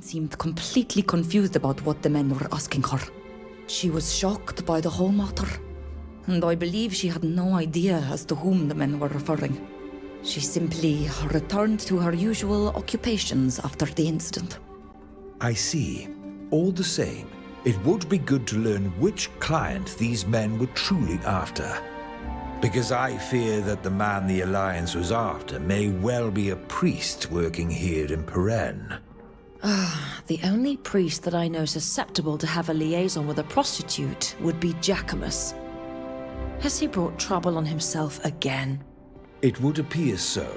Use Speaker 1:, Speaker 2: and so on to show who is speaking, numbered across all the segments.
Speaker 1: woman seemed completely confused about what the men were asking her. She was shocked by the whole matter, and I believe she had no idea as to whom the men were referring. She simply returned to her usual occupations after the incident.
Speaker 2: I see. All the same, it would be good to learn which client these men were truly after. Because I fear that the man the Alliance was after may well be a priest working here in Peren.
Speaker 3: The only priest that I know susceptible to have a liaison with a prostitute would be Jacquemus. Has he brought trouble on himself again?
Speaker 2: It would appear so.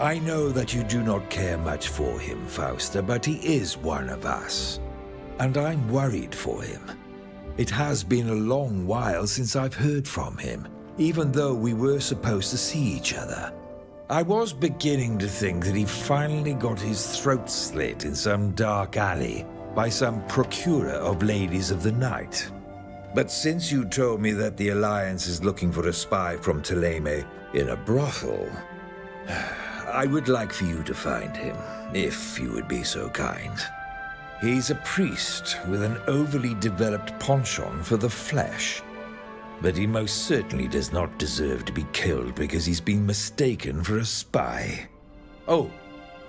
Speaker 2: I know that you do not care much for him, Fausta, but he is one of us. And I'm worried for him. It has been a long while since I've heard from him, even though we were supposed to see each other. I was beginning to think that he finally got his throat slit in some dark alley by some procurer of ladies of the night. But since you told me that the Alliance is looking for a spy from Thélème in a brothel, I would like for you to find him, if you would be so kind. He's a priest with an overly developed penchant for the flesh, but he most certainly does not deserve to be killed because he's been mistaken for a spy. Oh,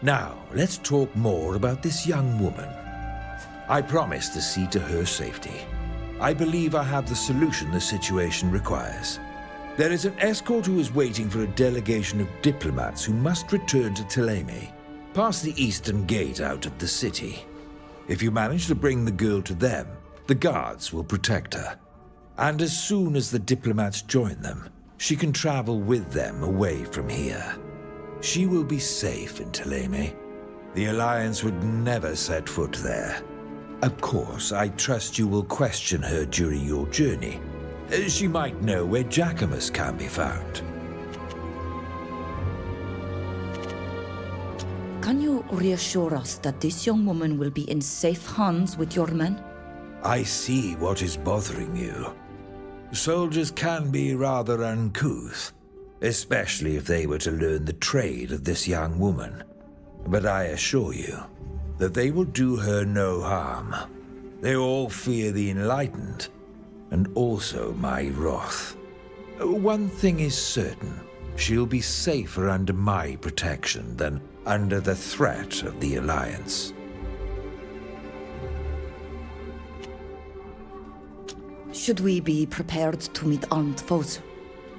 Speaker 2: now let's talk more about this young woman. I promise to see to her safety. I believe I have the solution the situation requires. There is an escort who is waiting for a delegation of diplomats who must return to Thélème, past the eastern gate out of the city. If you manage to bring the girl to them, the guards will protect her. And as soon as the diplomats join them, she can travel with them away from here. She will be safe in Thélème. The Alliance would never set foot there. Of course, I trust you will question her during your journey. She might know where Jacquemus can be found.
Speaker 1: Can you reassure us that this young woman will be in safe hands with your men?
Speaker 2: I see what is bothering you. Soldiers can be rather uncouth, especially if they were to learn the trade of this young woman. But I assure you that they will do her no harm. They all fear the enlightened, and also my wrath. One thing is certain, she'll be safer under my protection than under the threat of the Alliance.
Speaker 1: Should we be prepared to meet armed foes?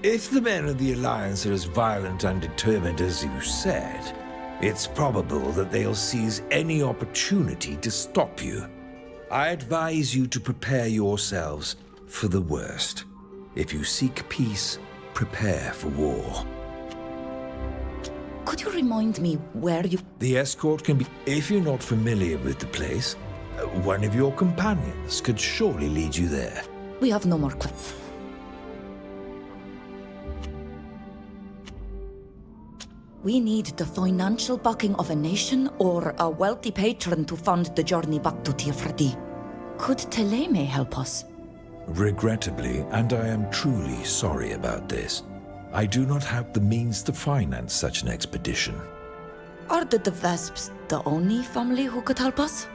Speaker 2: If the men of the Alliance are as violent and determined as you said, it's probable that they'll seize any opportunity to stop you. I advise you to prepare yourselves for the worst. If you seek peace, prepare for war.
Speaker 1: Could you remind me where you...
Speaker 2: The escort can be... If you're not familiar with the place, one of your companions could surely lead you there.
Speaker 1: We have no more questions. We need the financial backing of a nation or a wealthy patron to fund the journey back to Tiefredi. Could Thélème help us?
Speaker 2: Regrettably, and I am truly sorry about this, I do not have the means to finance such an expedition.
Speaker 1: Are the Vesps the only family who could help us?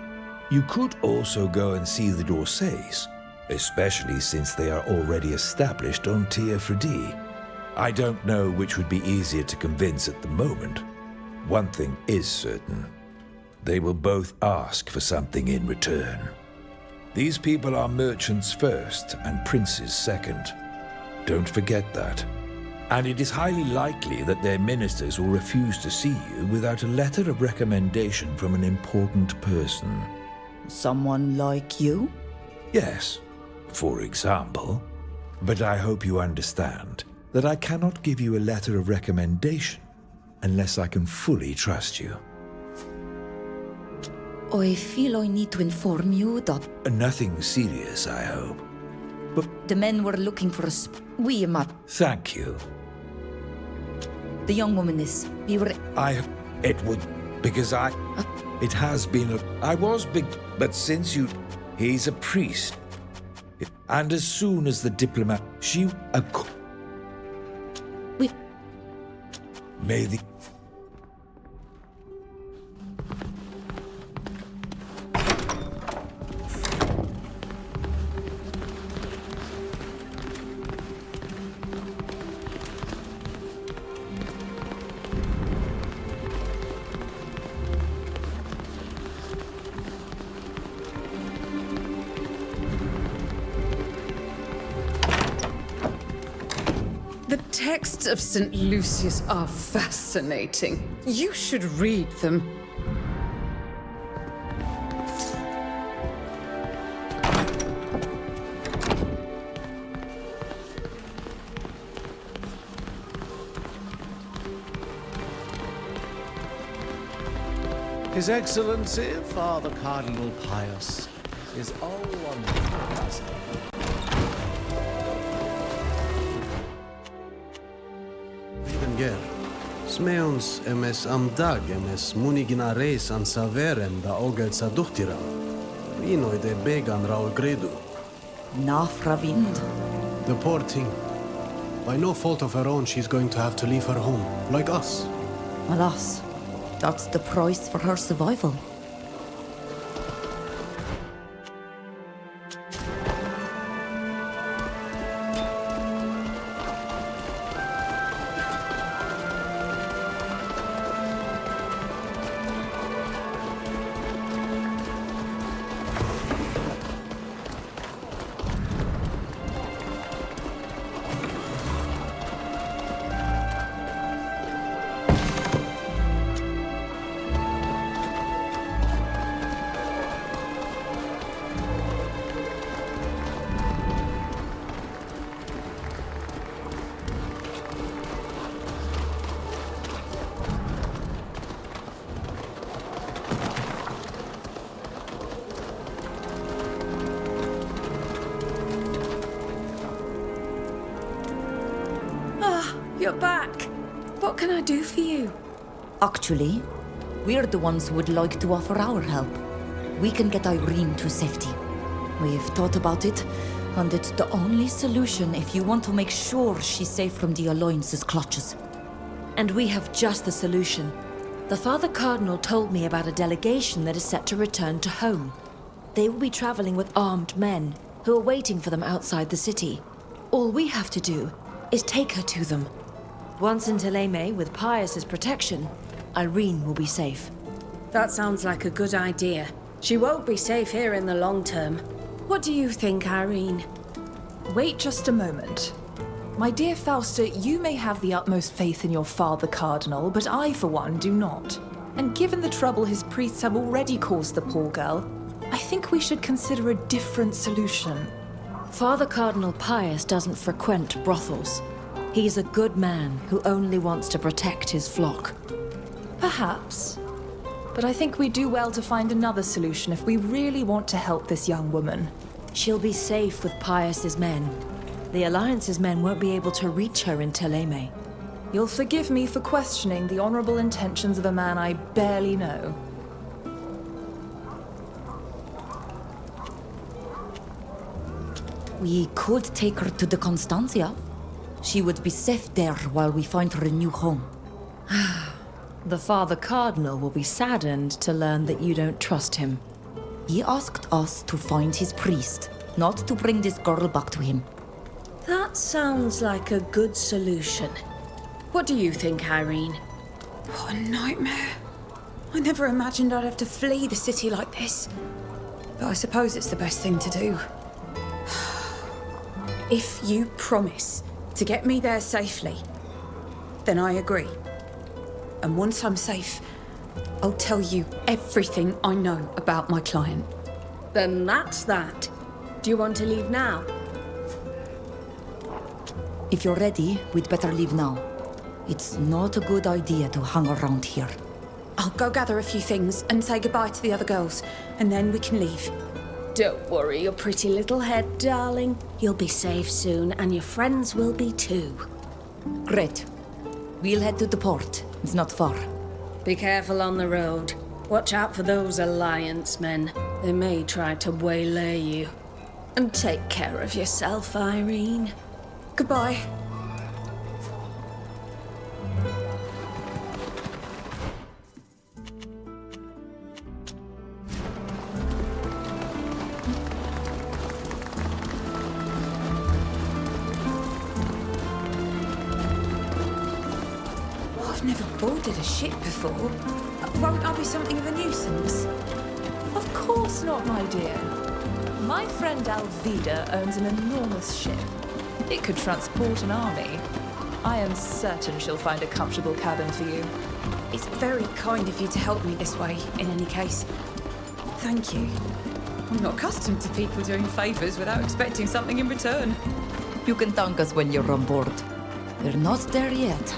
Speaker 2: You could also go and see the Dorsays, especially since they are already established on Tiefredi. I don't know which would be easier to convince at the moment. One thing is certain. They will both ask for something in return. These people are merchants first and princes second. Don't forget that. And it is highly likely that their ministers will refuse to see you without a letter of recommendation from an important person.
Speaker 1: Someone like you?
Speaker 2: Yes, for example. But I hope you understand that I cannot give you a letter of recommendation unless I can fully trust you.
Speaker 1: I feel I need to inform you that...
Speaker 2: Nothing serious, I hope. But
Speaker 1: the men were looking for us. We map.
Speaker 2: Thank you.
Speaker 1: The young woman is... We were...
Speaker 2: It would... Because it has been I was big... But since you... He's a priest. And as soon as the diplomat...
Speaker 1: We...
Speaker 2: May the...
Speaker 4: texts of St. Lucius are fascinating. You should read them.
Speaker 5: His Excellency, Father Cardinal Pius, is all wonderful. Videnger, smeons emes amdag emes muniginares an saverem da ogel saduchtira. Vinoi de began raul gredu.
Speaker 1: Nafravind.
Speaker 5: The poor thing. By no fault of her own, she's going to have to leave her home, like us.
Speaker 1: Alas, that's the price for her survival.
Speaker 3: You're back. What can I do for you?
Speaker 1: Actually, we're the ones who would like to offer our help. We can get Irene to safety. We've thought about it, and it's the only solution if you want to make sure she's safe from the Alliance's clutches.
Speaker 3: And we have just the solution. The Father Cardinal told me about a delegation that is set to return to home. They will be traveling with armed men who are waiting for them outside the city. All we have to do is take her to them. Once in Teleme, with Pius's protection, Irene will be safe.
Speaker 6: That sounds like a good idea. She won't be safe here in the long term. What do you think, Irene?
Speaker 7: Wait just a moment. My dear Fausta, you may have the utmost faith in your father, Cardinal, but I, for one, do not. And given the trouble his priests have already caused the poor girl, I think we should consider a different solution.
Speaker 3: Father Cardinal Pius doesn't frequent brothels. He's a good man who only wants to protect his flock.
Speaker 7: Perhaps. But I think we do well to find another solution if we really want to help this young woman.
Speaker 3: She'll be safe with Pius's men. The Alliance's men won't be able to reach her in Teleme.
Speaker 7: You'll forgive me for questioning the honorable intentions of a man I barely know.
Speaker 1: We could take her to the Constantia. She would be safe there while we find her a new home.
Speaker 3: The Father Cardinal will be saddened to learn that you don't trust him.
Speaker 1: He asked us to find his priest, not to bring this girl back to him.
Speaker 6: That sounds like a good solution. What do you think, Irene?
Speaker 4: What a nightmare. I never imagined I'd have to flee the city like this. But I suppose it's the best thing to do. If you promise to get me there safely, then I agree. And once I'm safe, I'll tell you everything I know about my client.
Speaker 6: Then that's that. Do you want to leave now?
Speaker 1: If you're ready, we'd better leave now. It's not a good idea to hang around here.
Speaker 4: I'll go gather a few things and say goodbye to the other girls, and then we can leave.
Speaker 6: Don't worry your pretty little head, darling. You'll be safe soon, and your friends will be too.
Speaker 1: Great. We'll head to the port. It's not far.
Speaker 6: Be careful on the road. Watch out for those Alliance men. They may try to waylay you. And take care of yourself, Irene.
Speaker 4: Goodbye. I've never boarded a ship before. Won't I be something of a nuisance?
Speaker 7: Of course not, my dear. My friend Alvida owns an enormous ship. It could transport an army. I am certain she'll find a comfortable cabin for you.
Speaker 4: It's very kind of you to help me this way, in any case. Thank you. I'm not accustomed to people doing favours without expecting something in return.
Speaker 1: You can thank us when you're on board. We're not there yet.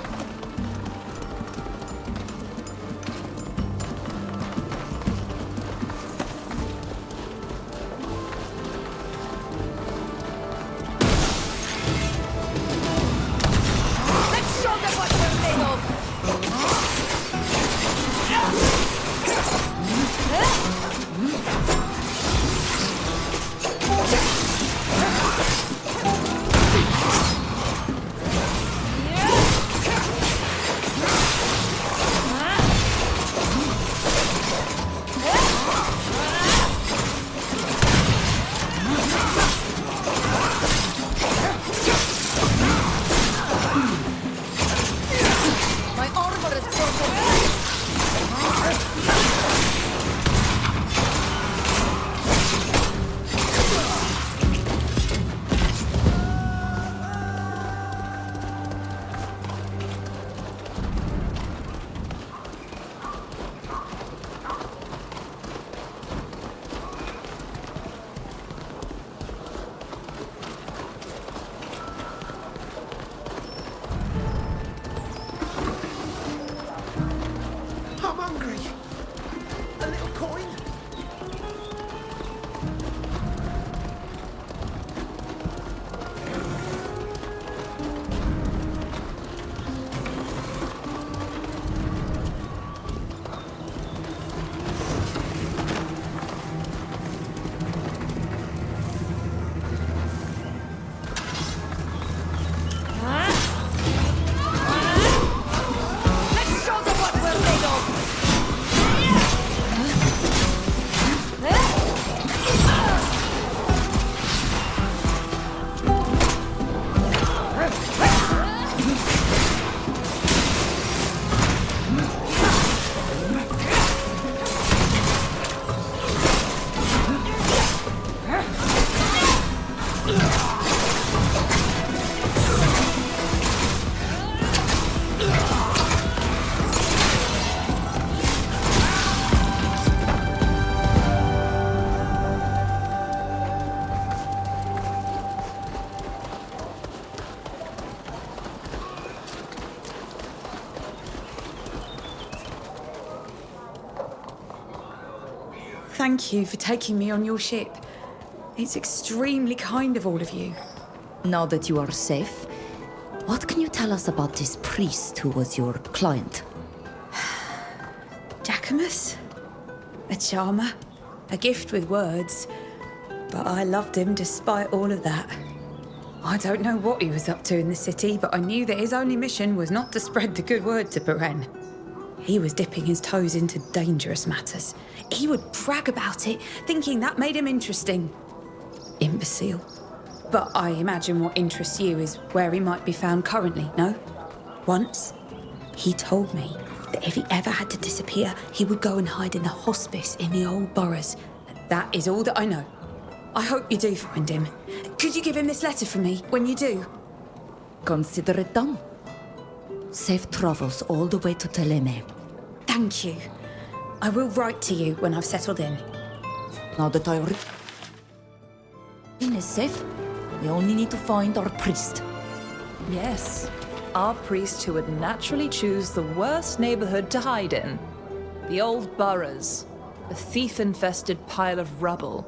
Speaker 4: Thank you for taking me on your ship. It's extremely kind of all of you.
Speaker 1: Now that you are safe, what can you tell us about this priest who was your client?
Speaker 4: Jacquemus? A charmer. A gift with words. But I loved him despite all of that. I don't know what he was up to in the city, but I knew that his only mission was not to spread the good word to Beren. He was dipping his toes into dangerous matters. He would brag about it, thinking that made him interesting. Imbecile. But I imagine what interests you is where he might be found currently, no? Once, he told me that if he ever had to disappear, he would go and hide in the hospice in the old boroughs. That is all that I know. I hope you do find him. Could you give him this letter from me when you do?
Speaker 1: Consider it done. Safe travels all the way to Teleme.
Speaker 4: Thank you. I will write to you when I've settled in.
Speaker 1: Now that is safe, we only need to find our priest.
Speaker 7: Yes, our priest who would naturally choose the worst neighborhood to hide in. The old boroughs, a thief-infested pile of rubble.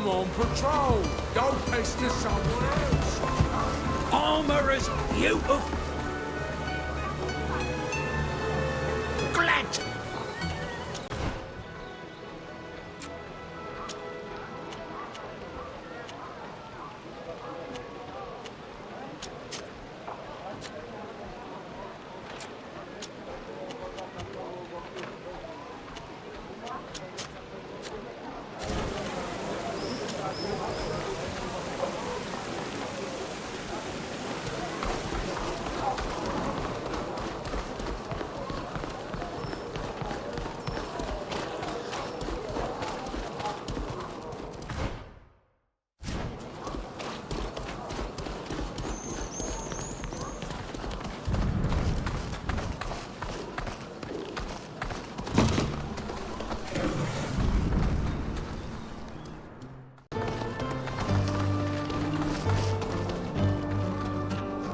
Speaker 8: I'm on patrol. Don't pester someone else.
Speaker 2: Armor is beautiful. Glad.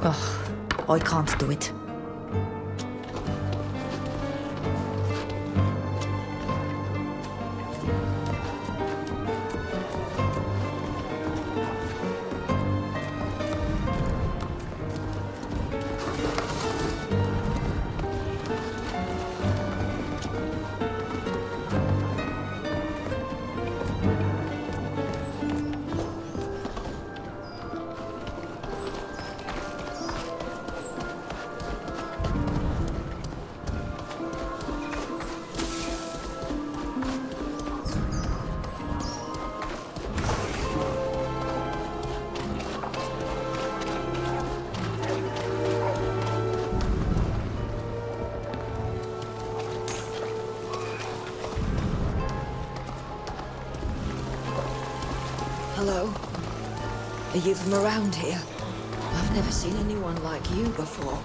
Speaker 1: Ugh, I can't do it.
Speaker 3: Hello? Are you from around here? I've never seen anyone like you before.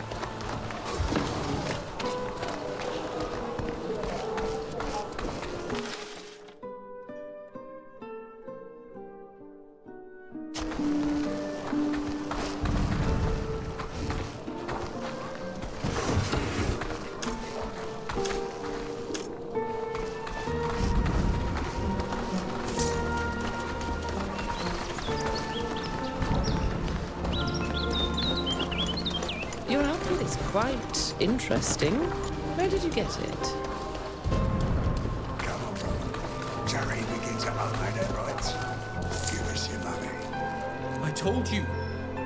Speaker 9: Your outfit is quite interesting. Where did you get it?
Speaker 10: Come on, brother. Charity begins at home, ain't that right? Give us your money.
Speaker 8: I told you,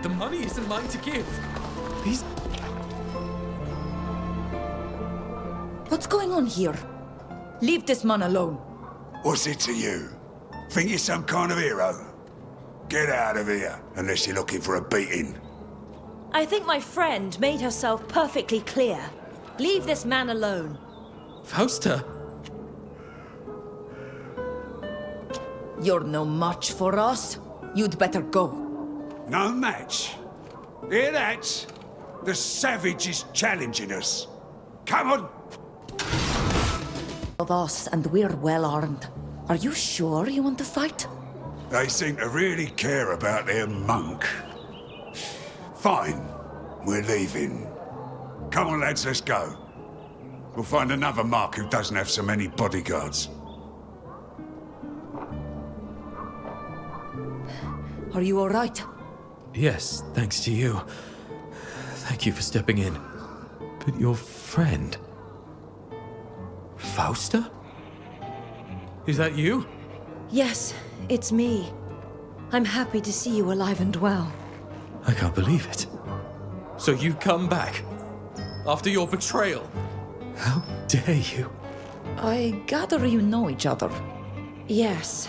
Speaker 8: the money isn't mine to give. These...
Speaker 1: What's going on here? Leave this man alone.
Speaker 10: What's it to you? Think you're some kind of hero? Get out of here, unless you're looking for a beating.
Speaker 3: I think my friend made herself perfectly clear. Leave this man alone.
Speaker 8: Fausta?
Speaker 1: You're no match for us. You'd better go.
Speaker 10: No match? Hear that? The savage is challenging us. Come on!
Speaker 1: Of us, and we're well armed. Are you sure you want to fight?
Speaker 10: They seem to really care about their monk. Fine. We're leaving. Come on, lads, let's go. We'll find another mark who doesn't have so many bodyguards.
Speaker 1: Are you all right?
Speaker 8: Yes, thanks to you. Thank you for stepping in. But your friend... Fausta? Is that you?
Speaker 3: Yes, it's me. I'm happy to see you alive and well.
Speaker 8: I can't believe it. So you've come back? After your betrayal? How dare you?
Speaker 1: I gather you know each other.
Speaker 3: Yes.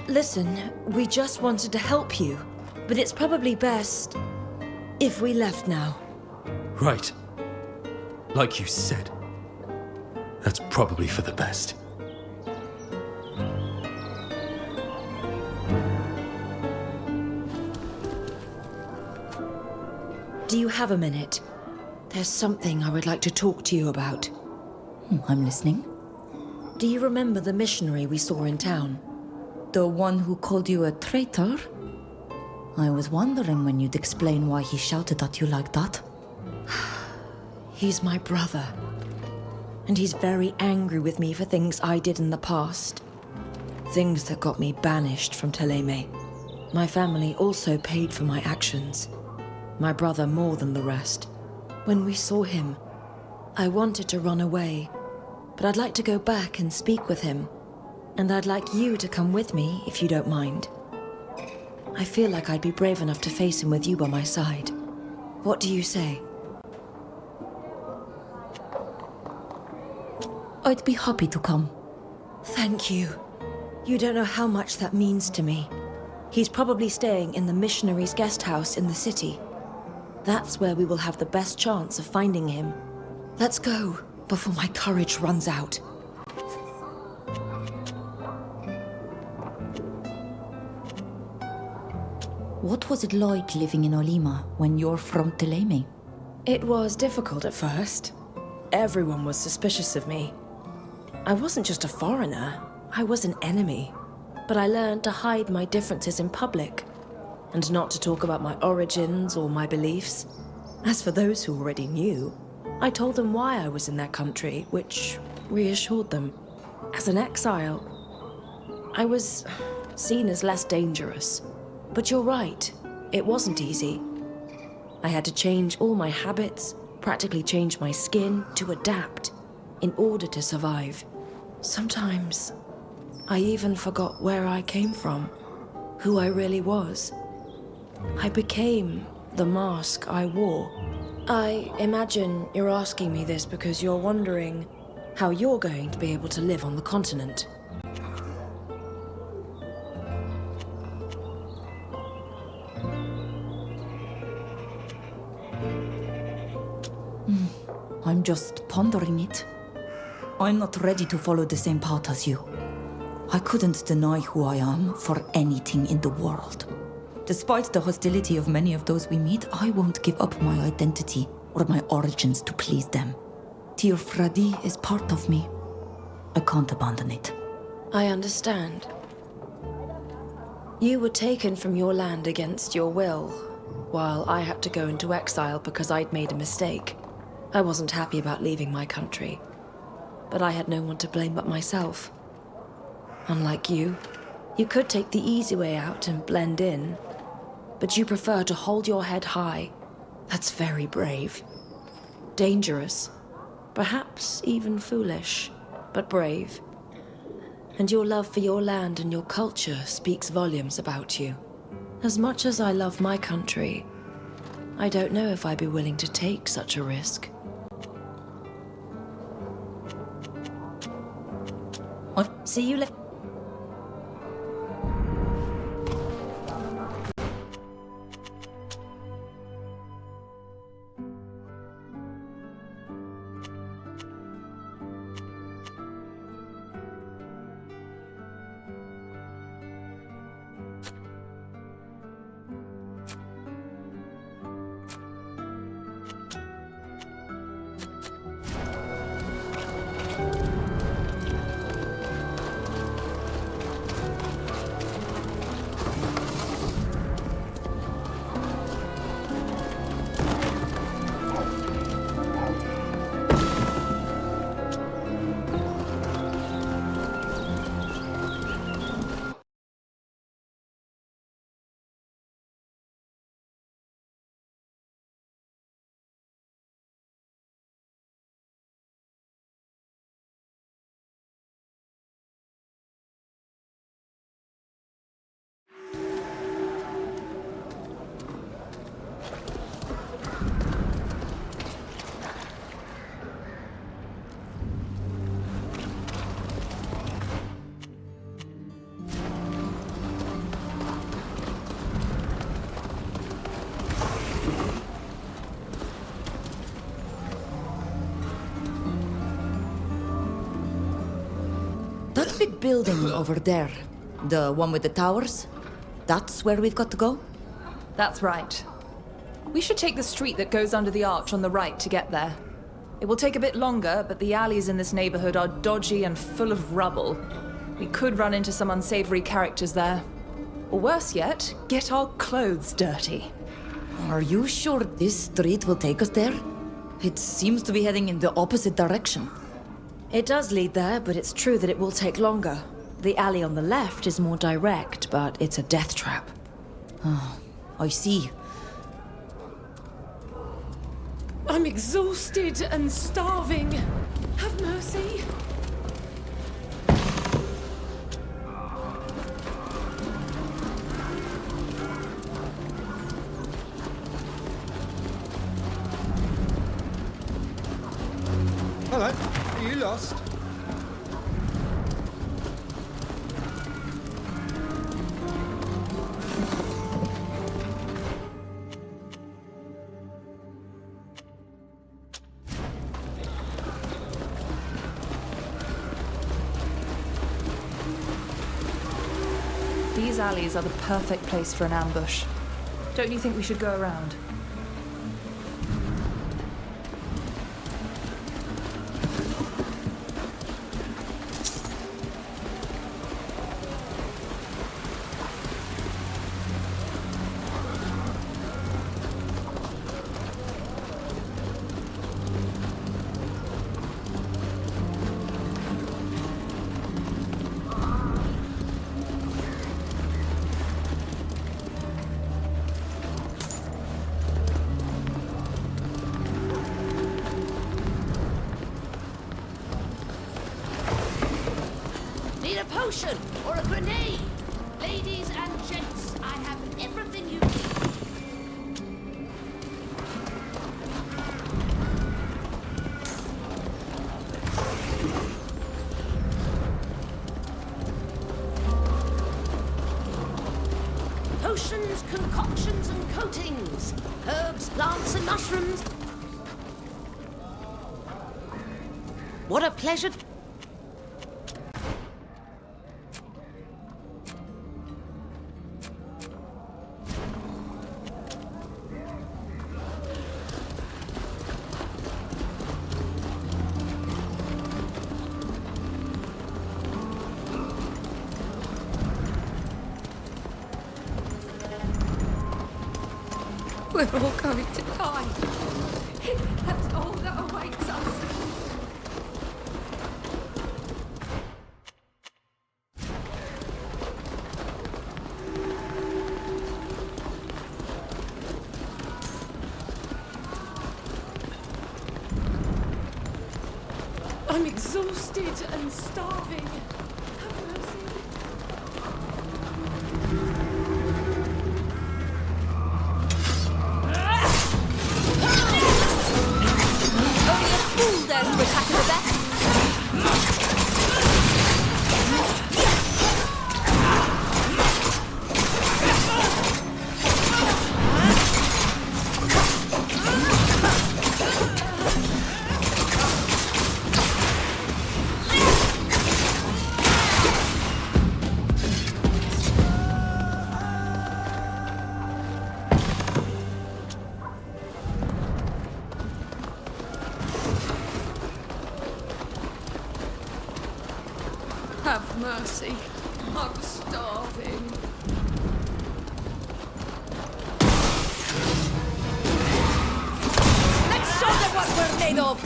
Speaker 3: Listen, we just wanted to help you, but it's probably best if we left now.
Speaker 8: Right. Like you said. That's probably for the best.
Speaker 3: Do you have a minute? There's something I would like to talk to you about.
Speaker 1: I'm listening.
Speaker 3: Do you remember the missionary we saw in town?
Speaker 1: The one who called you a traitor? I was wondering when you'd explain why he shouted at you like that.
Speaker 3: He's my brother. And he's very angry with me for things I did in the past. Things that got me banished from Teleme. My family also paid for my actions. My brother more than the rest. When we saw him, I wanted to run away, but I'd like to go back and speak with him. And I'd like you to come with me, if you don't mind. I feel like I'd be brave enough to face him with you by my side. What do you say?
Speaker 1: I'd be happy to come.
Speaker 3: Thank you. You don't know how much that means to me. He's probably staying in the missionary's guest house in the city. That's where we will have the best chance of finding him. Let's go, before my courage runs out.
Speaker 1: What was it like living in Olima when you're from Teleme?
Speaker 3: It was difficult at first. Everyone was suspicious of me. I wasn't just a foreigner, I was an enemy. But I learned to hide my differences in public, and not to talk about my origins or my beliefs. As for those who already knew, I told them why I was in their country, which reassured them. As an exile, I was seen as less dangerous. But you're right, it wasn't easy. I had to change all my habits, practically change my skin to adapt, in order to survive. Sometimes, I even forgot where I came from, who I really was. I became the mask I wore. I imagine you're asking me this because you're wondering how you're going to be able to live on the continent.
Speaker 1: I'm just pondering it. I'm not ready to follow the same path as you. I couldn't deny who I am for anything in the world. Despite the hostility of many of those we meet, I won't give up my identity or my origins to please them. Tir Fradi is part of me. I can't abandon it.
Speaker 3: I understand. You were taken from your land against your will, while I had to go into exile because I'd made a mistake. I wasn't happy about leaving my country, but I had no one to blame but myself. Unlike you, you could take the easy way out and blend in, but you prefer to hold your head high. That's very brave. Dangerous. Perhaps even foolish, but brave. And your love for your land and your culture speaks volumes about you. As much as I love my country, I don't know if I'd be willing to take such a risk.
Speaker 1: I'll see you later. That big building over there, the one with the towers, that's where we've got to go?
Speaker 7: That's right. We should take the street that goes under the arch on the right to get there. It will take a bit longer, but the alleys in this neighborhood are dodgy and full of rubble. We could run into some unsavory characters there. Or worse yet, get our clothes dirty.
Speaker 1: Are you sure this street will take us there? It seems to be heading in the opposite direction.
Speaker 3: It does lead there, but it's true that it will take longer. The alley on the left is more direct, but it's a death trap.
Speaker 1: I see.
Speaker 9: I'm exhausted and starving. Have mercy.
Speaker 11: Hello, are you lost?
Speaker 7: These alleys are the perfect place for an ambush. Don't you think we should go around?
Speaker 12: Need a potion or a grenade? Ladies and gents, I have everything you need. Potions, concoctions, and coatings. Herbs, plants, and mushrooms. What a pleasure.
Speaker 4: We're all going to die. That's all that awaits us.
Speaker 9: I'm exhausted and starving. Have mercy.
Speaker 3: Only a fool dares to attack the best.
Speaker 4: Have mercy. I'm starving.
Speaker 3: Let's show them what we're made of.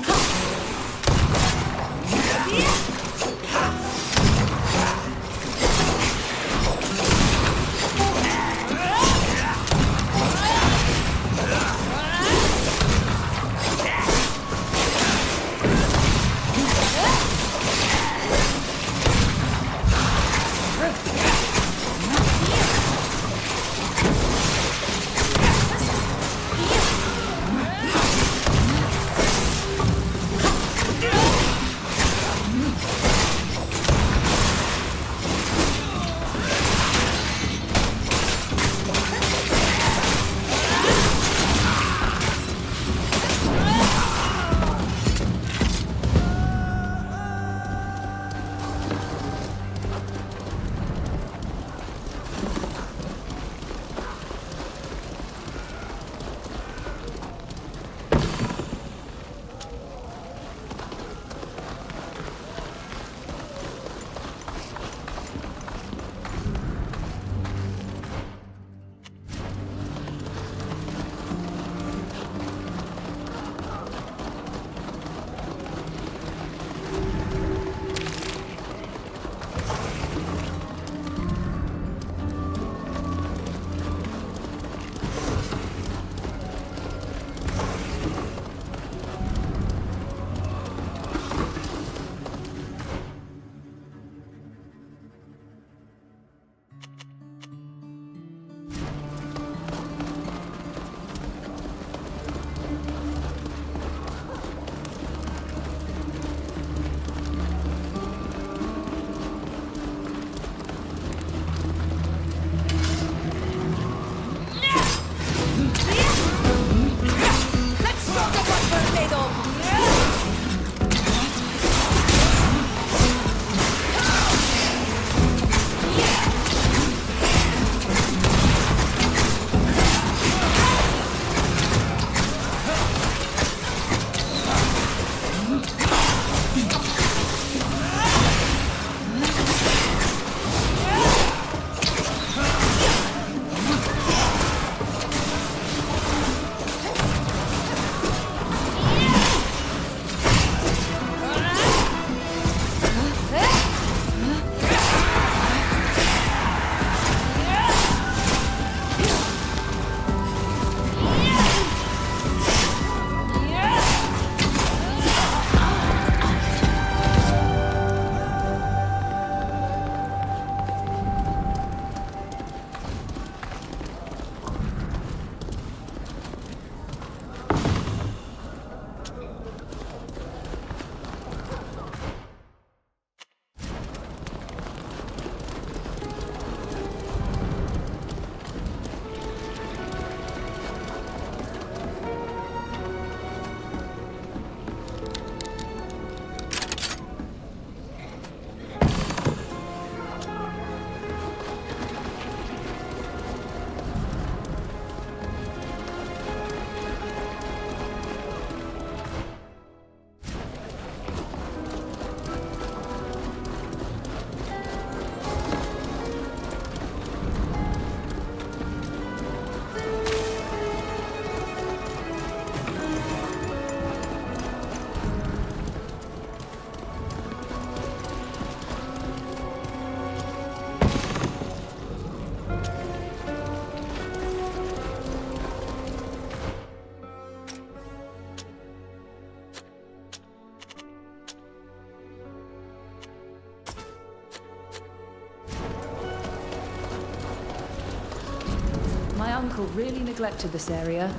Speaker 7: Michael really neglected this area.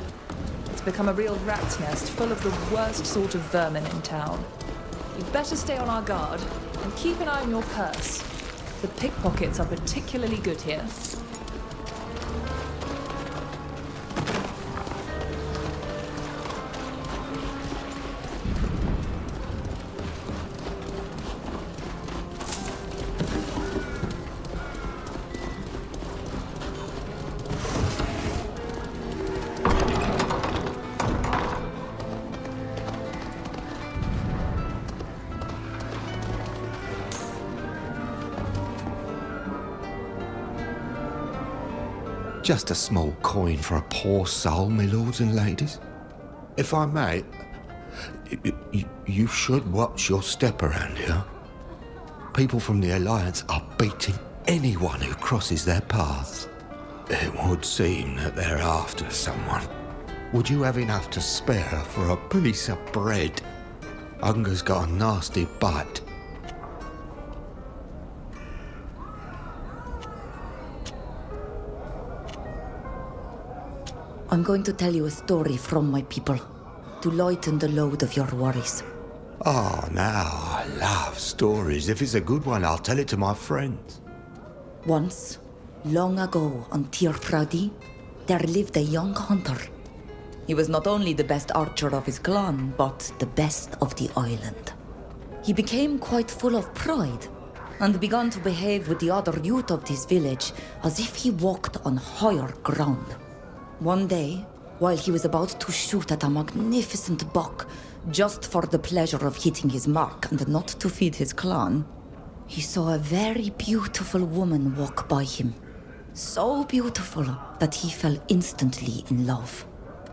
Speaker 7: It's become a real rat's nest full of the worst sort of vermin in town. You'd better stay on our guard and keep an eye on your purse. The pickpockets are particularly good here.
Speaker 13: Just a small coin for a poor soul, my lords and ladies. If I may, you should watch your step around here. People from the Alliance are beating anyone who crosses their paths. It would seem that they're after someone. Would you have enough to spare for a piece of bread? Hunger's got a nasty bite.
Speaker 1: I'm going to tell you a story from my people, to lighten the load of your worries.
Speaker 13: Oh, now, I love stories. If it's a good one, I'll tell it to my friends.
Speaker 1: Once, long ago on Tir Fradi, there lived a young hunter. He was not only the best archer of his clan, but the best of the island. He became quite full of pride, and began to behave with the other youth of this village as if he walked on higher ground. One day, while he was about to shoot at a magnificent buck, just for the pleasure of hitting his mark and not to feed his clan, he saw a very beautiful woman walk by him. So beautiful that he fell instantly in love.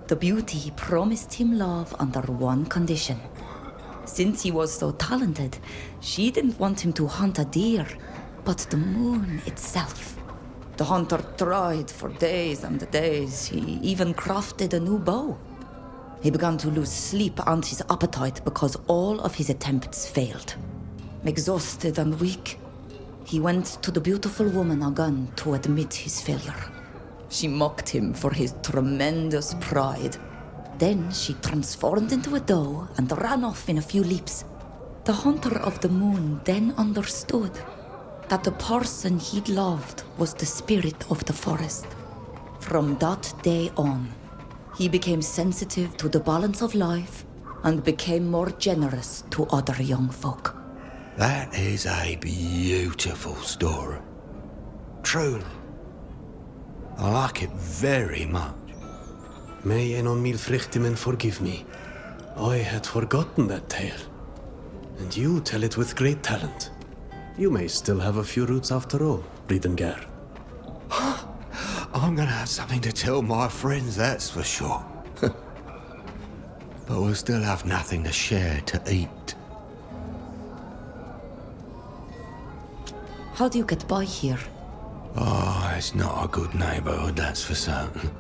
Speaker 1: The beauty promised him love under one condition. Since he was so talented, she didn't want him to hunt a deer, but the moon itself. The hunter tried for days and days. He even crafted a new bow. He began to lose sleep and his appetite because all of his attempts failed. Exhausted and weak, he went to the beautiful woman again to admit his failure. She mocked him for his tremendous pride. Then she transformed into a doe and ran off in a few leaps. The hunter of the moon then understood that the person he'd loved was the spirit of the forest. From that day on, he became sensitive to the balance of life and became more generous to other young folk.
Speaker 13: That is a beautiful story. Truly. I like it very much.
Speaker 5: May Enon Mil Frichtimen forgive me. I had forgotten that tale. And you tell it with great talent. You may still have a few roots after all, Breedengar.
Speaker 13: I'm gonna have something to tell my friends, that's for sure. But we'll still have nothing to share to eat.
Speaker 1: How do you get by here?
Speaker 13: Oh, it's not a good neighborhood, that's for certain.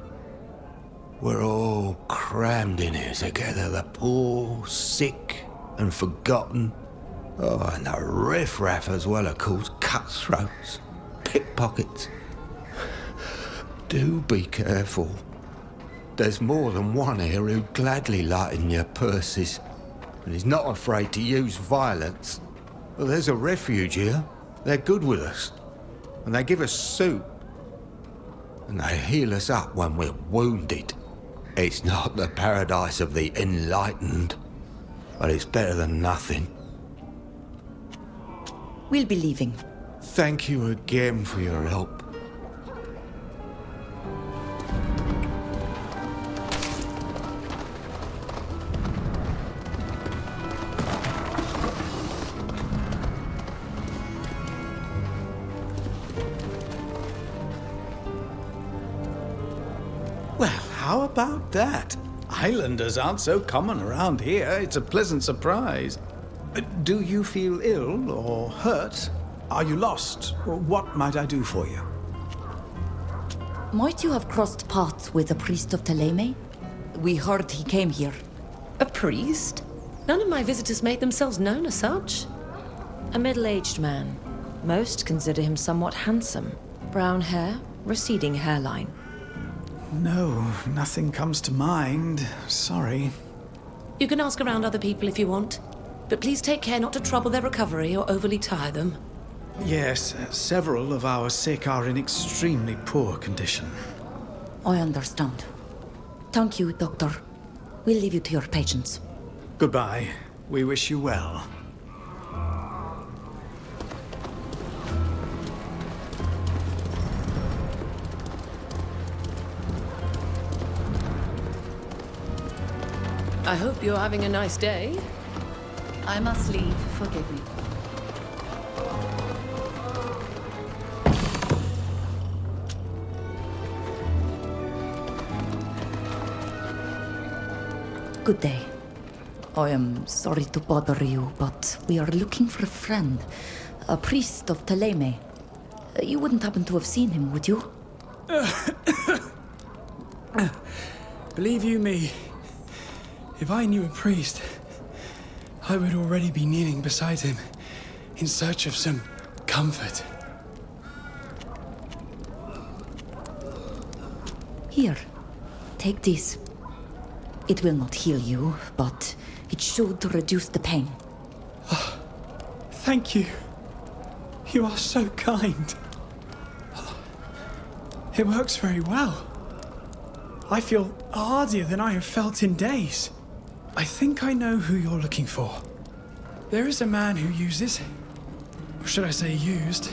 Speaker 13: We're all crammed in here together, the poor, sick, and forgotten. Oh, and the riff-raff as well, of course, cutthroats, pickpockets. Do be careful. There's more than one here who'd gladly lighten your purses, and he's not afraid to use violence. Well, there's a refuge here. They're good with us, and they give us soup, and they heal us up when we're wounded. It's not the paradise of the enlightened, but it's better than nothing.
Speaker 1: We'll be leaving.
Speaker 13: Thank you again for your help.
Speaker 14: Well, how about that? Islanders aren't so common around here. It's a pleasant surprise. Do you feel ill or hurt? Are you lost? What might I do for you?
Speaker 1: Might you have crossed paths with a priest of Teleme? We heard he came here.
Speaker 3: A priest? None of my visitors made themselves known as such. A middle-aged man. Most consider him somewhat handsome. Brown hair, receding hairline.
Speaker 14: No, nothing comes to mind. Sorry.
Speaker 9: You can ask around other people if you want, but please take care not to trouble their recovery or overly tire them.
Speaker 14: Yes, several of our sick are in extremely poor condition.
Speaker 1: I understand. Thank you, Doctor. We'll leave you to your patients.
Speaker 14: Goodbye. We wish you well.
Speaker 9: I hope you're having a nice day.
Speaker 4: I must leave. Forgive me.
Speaker 1: Good day. I am sorry to bother you, but we are looking for a friend. A priest of Teleme. You wouldn't happen to have seen him, would you?
Speaker 15: Believe you me, if I knew a priest, I would already be kneeling beside him in search of some comfort.
Speaker 1: Here, take this. It will not heal you, but it should reduce the pain.
Speaker 15: Oh, thank you. You are so kind. It works very well. I feel hardier than I have felt in days. I think I know who you're looking for. There is a man who uses, or should I say used,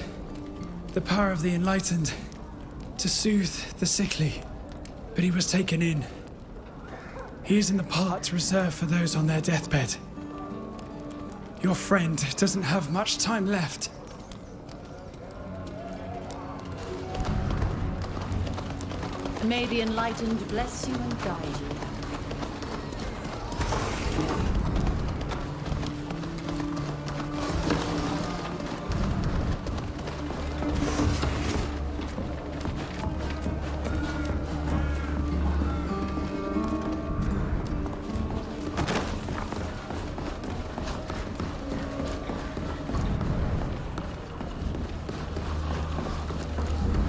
Speaker 15: the power of the enlightened to soothe the sickly, but he was taken in. He is in the part reserved for those on their deathbed. Your friend doesn't have much time left.
Speaker 4: May the enlightened bless you and guide you.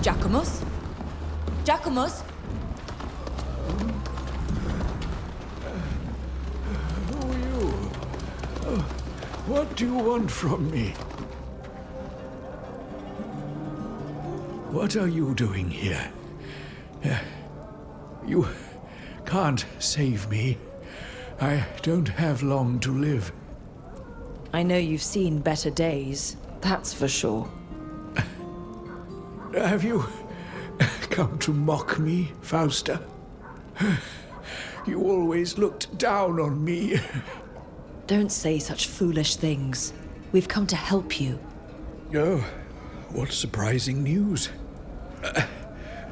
Speaker 1: Jacquemus? Jacquemus?
Speaker 16: Who are you? What do you want from me? What are you doing here? You can't save me. I don't have long to live.
Speaker 3: I know you've seen better days, that's for sure.
Speaker 16: Have you come to mock me, Fausta? You always looked down on me.
Speaker 3: Don't say such foolish things. We've come to help you.
Speaker 16: Oh, what surprising news.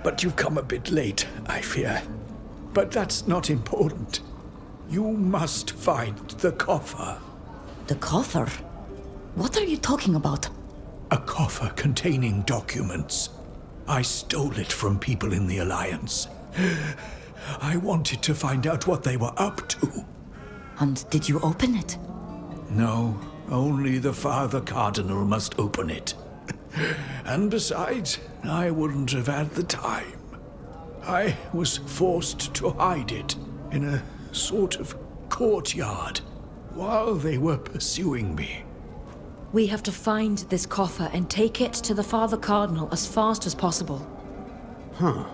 Speaker 16: But you've come a bit late, I fear. But that's not important. You must find the coffer.
Speaker 1: The coffer? What are you talking about?
Speaker 16: A coffer containing documents. I stole it from people in the Alliance. I wanted to find out what they were up to.
Speaker 1: And did you open it?
Speaker 16: No, only the Father Cardinal must open it. And besides, I wouldn't have had the time. I was forced to hide it in a sort of courtyard while they were pursuing me.
Speaker 3: We have to find this coffer and take it to the Father Cardinal as fast as possible.
Speaker 5: Huh.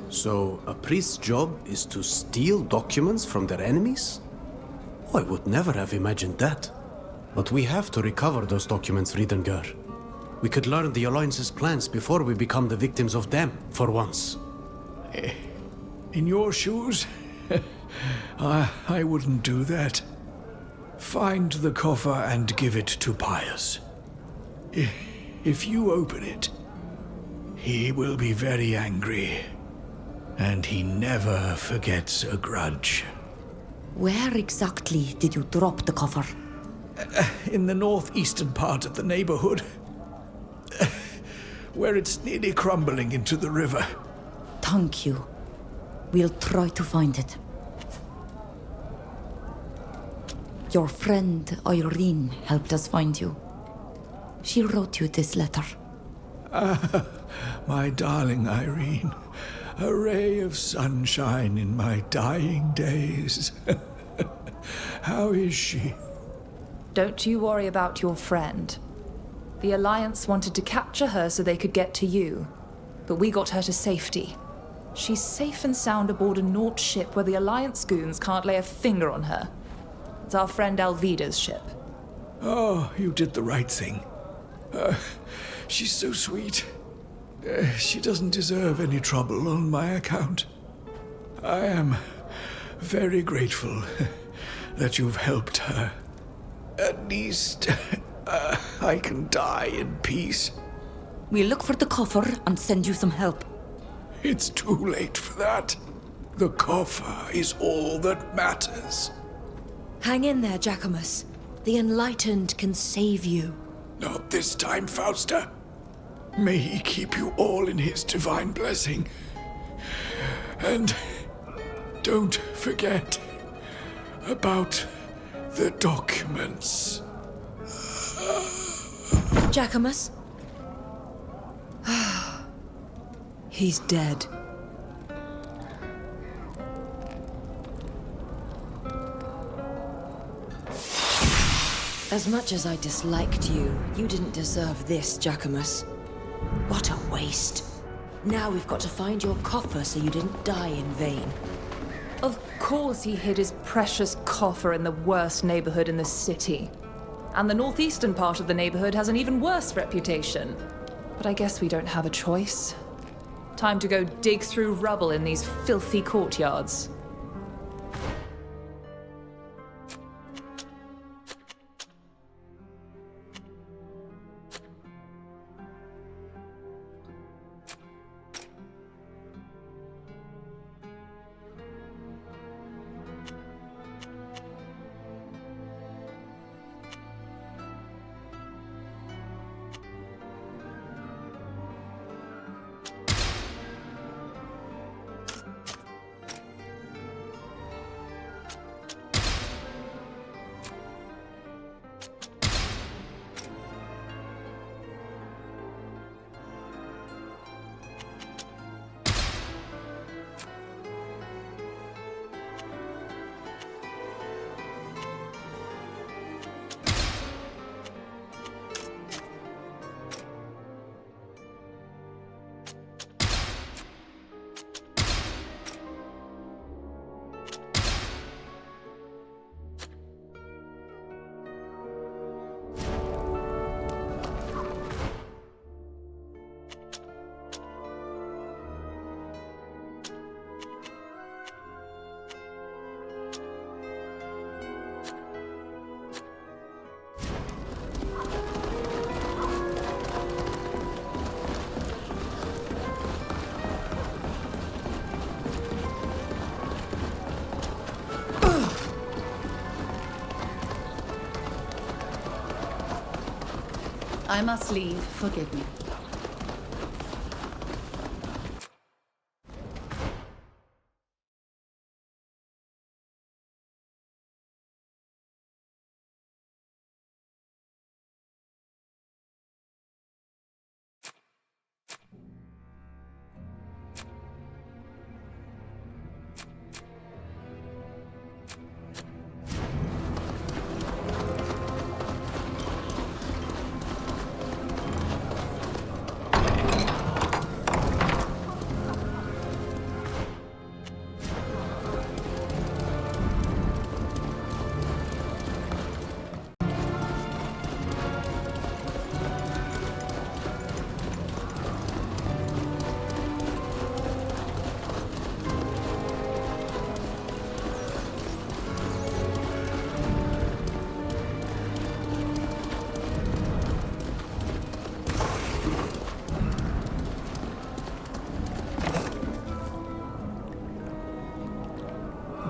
Speaker 5: So, a priest's job is to steal documents from their enemies? I would never have imagined that. But we have to recover those documents, Riedengar. We could learn the Alliance's plans before we become the victims of them, for once.
Speaker 16: In your shoes? I wouldn't do that. Find the coffer and give it to Pius. If you open it, he will be very angry. And he never forgets a grudge.
Speaker 1: Where exactly did you drop the coffer?
Speaker 16: In the northeastern part of the neighborhood. Where it's nearly crumbling into the river.
Speaker 1: Thank you. We'll try to find it. Your friend Irene helped us find you. She wrote you this letter.
Speaker 16: My darling Irene. A ray of sunshine in my dying days. How is she?
Speaker 7: Don't you worry about your friend. The Alliance wanted to capture her so they could get to you, but we got her to safety. She's safe and sound aboard a Naut ship where the Alliance goons can't lay a finger on her. It's our friend Alvida's ship.
Speaker 16: Oh, you did the right thing. She's so sweet. She doesn't deserve any trouble on my account. I am very grateful that you've helped her. At least I can die in peace.
Speaker 1: We'll look for the coffer and send you some help.
Speaker 16: It's too late for that. The coffer is all that matters.
Speaker 3: Hang in there, Jacquemus. The Enlightened can save you.
Speaker 16: Not this time, Fausta. May he keep you all in his divine blessing. And don't forget about the documents.
Speaker 3: Jacquemus? He's dead. As much as I disliked you, you didn't deserve this, Jacquemus. What a waste. Now we've got to find your coffer so you didn't die in vain.
Speaker 7: Of course he hid his precious coffer in the worst neighborhood in the city. And the northeastern part of the neighborhood has an even worse reputation. But I guess we don't have a choice. Time to go dig through rubble in these filthy courtyards.
Speaker 17: I must leave. Forgive me.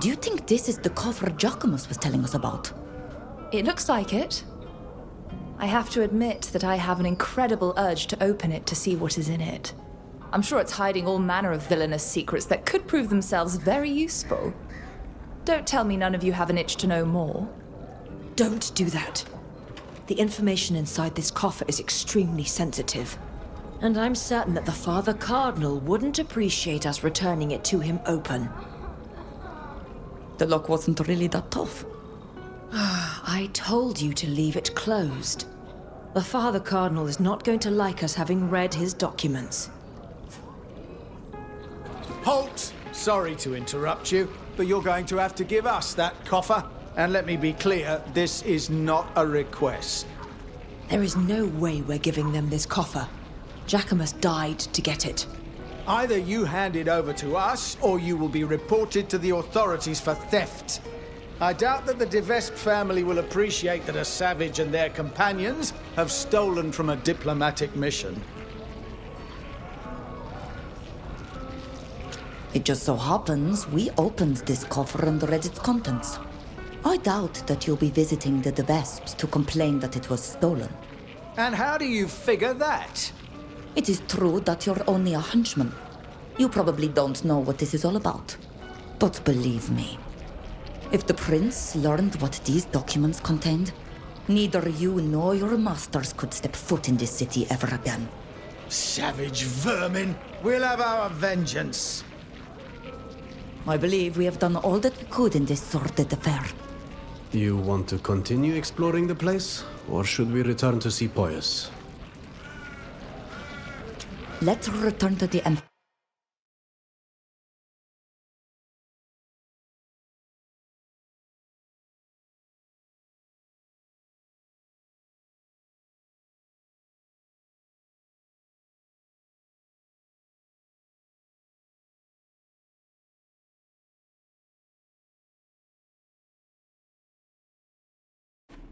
Speaker 1: Do you think this is the coffer Jacquemus was telling us about?
Speaker 7: It looks like it. I have to admit that I have an incredible urge to open it to see what is in it. I'm sure it's hiding all manner of villainous secrets that could prove themselves very useful. Don't tell me none of you have an itch to know more.
Speaker 3: Don't do that. The information inside this coffer is extremely sensitive. And I'm certain that the Father Cardinal wouldn't appreciate us returning it to him open.
Speaker 1: The lock wasn't really that tough.
Speaker 3: I told you to leave it closed. The Father Cardinal is not going to like us having read his documents.
Speaker 14: Halt! Sorry to interrupt you, but you're going to have to give us that coffer. And let me be clear, this is not a request.
Speaker 3: There is no way we're giving them this coffer. Jacquemus died to get it.
Speaker 14: Either you hand it over to us, or you will be reported to the authorities for theft. I doubt that the De Vespe family will appreciate that a savage and their companions have stolen from a diplomatic mission.
Speaker 1: It just so happens we opened this coffer and read its contents. I doubt that you'll be visiting the De Vespes to complain that it was stolen.
Speaker 14: And how do you figure that?
Speaker 1: It is true that you're only a henchman. You probably don't know what this is all about. But believe me, if the prince learned what these documents contained, neither you nor your masters could step foot in this city ever again.
Speaker 14: Savage vermin! We'll have our vengeance!
Speaker 1: I believe we have done all that we could in this sordid affair.
Speaker 5: You want to continue exploring the place, or should we return to see Poyas?
Speaker 1: Let's return to the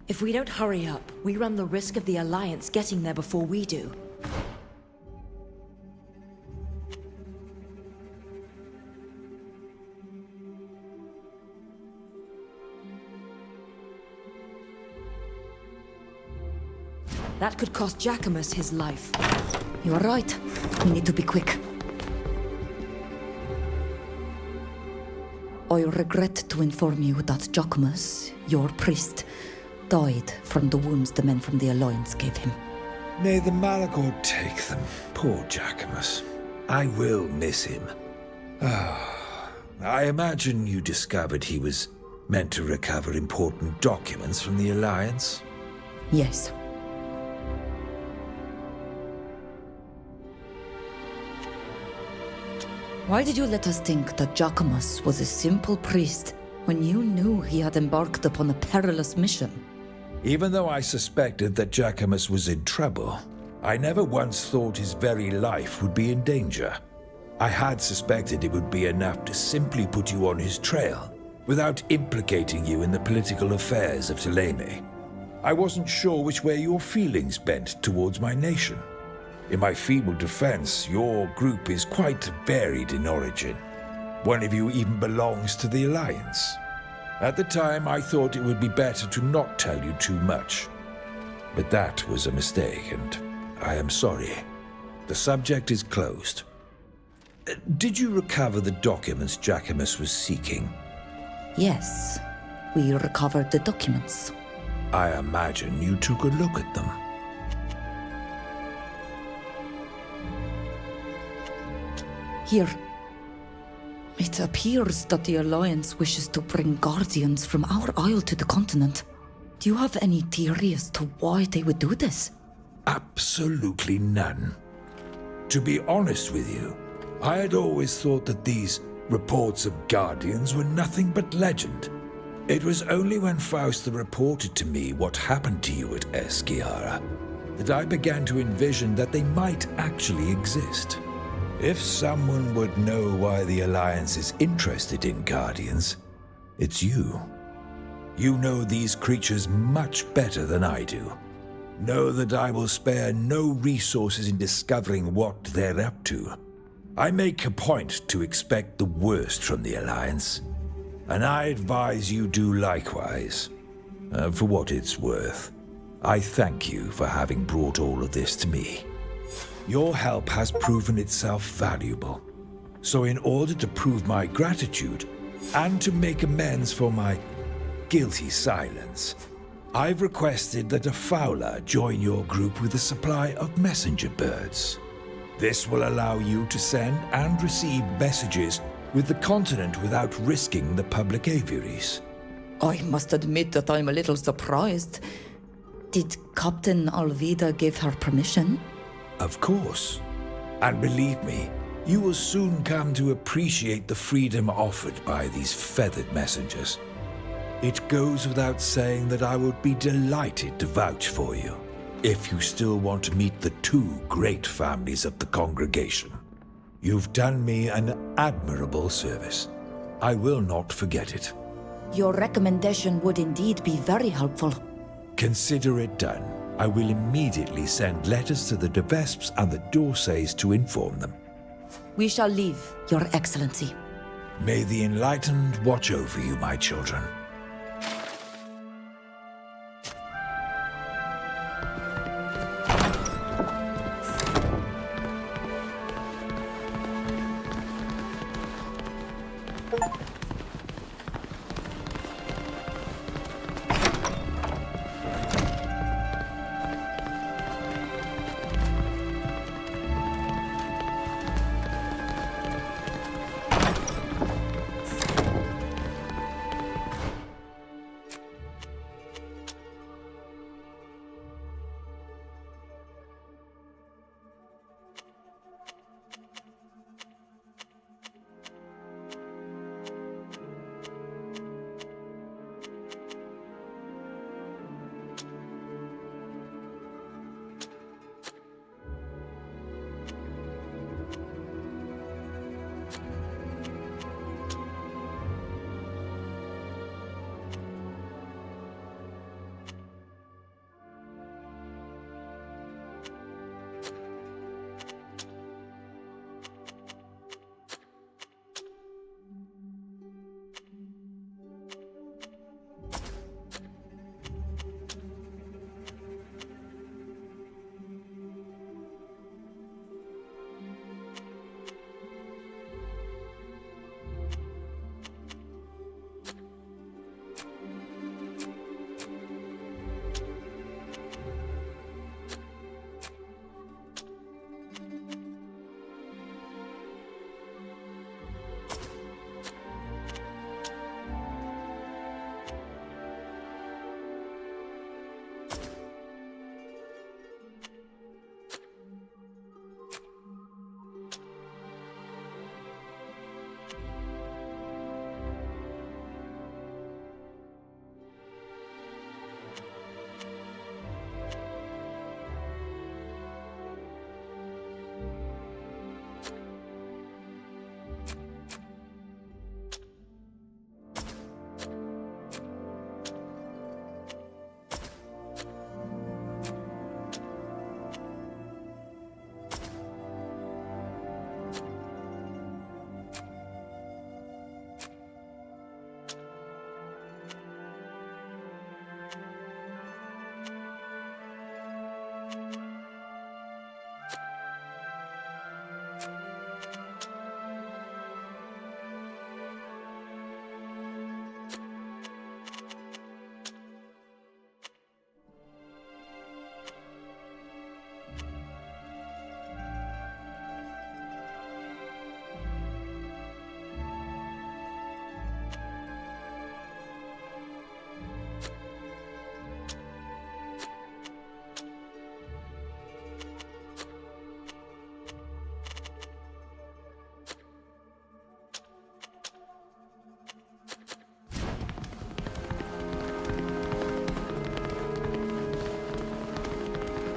Speaker 3: If we don't hurry up, we run the risk of the Alliance getting there before we do. That could cost Jacquemus his life.
Speaker 1: You are right. We need to be quick. I regret to inform you that Jacquemus, your priest, died from the wounds the men from the Alliance gave him.
Speaker 2: May the Malagor take them. Poor Jacquemus. I will miss him. I imagine you discovered he was meant to recover important documents from the Alliance?
Speaker 1: Yes. Why did you let us think that Jacquemus was a simple priest when you knew he had embarked upon a perilous mission?
Speaker 2: Even though I suspected that Jacquemus was in trouble, I never once thought his very life would be in danger. I had suspected it would be enough to simply put you on his trail, without implicating you in the political affairs of Thélème. I wasn't sure which way your feelings bent towards my nation. In my feeble defense, your group is quite varied in origin. One of you even belongs to the Alliance. At the time, I thought it would be better to not tell you too much. But that was a mistake, and I am sorry. The subject is closed. Did you recover the documents Jacquemus was seeking?
Speaker 1: Yes, we recovered the documents.
Speaker 2: I imagine you took a look at them.
Speaker 1: Here. It appears that the Alliance wishes to bring guardians from our isle to the continent. Do you have any theory as to why they would do this?
Speaker 2: Absolutely none. To be honest with you, I had always thought that these reports of guardians were nothing but legend. It was only when Fausta reported to me what happened to you at Esciara that I began to envision that they might actually exist. If someone would know why the Alliance is interested in Guardians, it's you. You know these creatures much better than I do. Know that I will spare no resources in discovering what they're up to. I make a point to expect the worst from the Alliance, and I advise you do likewise. For what it's worth, I thank you for having brought all of this to me. Your help has proven itself valuable. So in order to prove my gratitude, and to make amends for my guilty silence, I've requested that a fowler join your group with a supply of messenger birds. This will allow you to send and receive messages with the continent without risking the public aviaries.
Speaker 1: I must admit that I'm a little surprised. Did Captain Alvida give her permission?
Speaker 2: Of course. And believe me, you will soon come to appreciate the freedom offered by these feathered messengers. It goes without saying that I would be delighted to vouch for you, if you still want to meet the two great families of the congregation. You've done me an admirable service. I will not forget it.
Speaker 1: Your recommendation would indeed be very helpful.
Speaker 2: Consider it done. I will immediately send letters to the de Vesps and the Dorsays to inform them.
Speaker 1: We shall leave, Your Excellency.
Speaker 2: May the Enlightened watch over you, my children.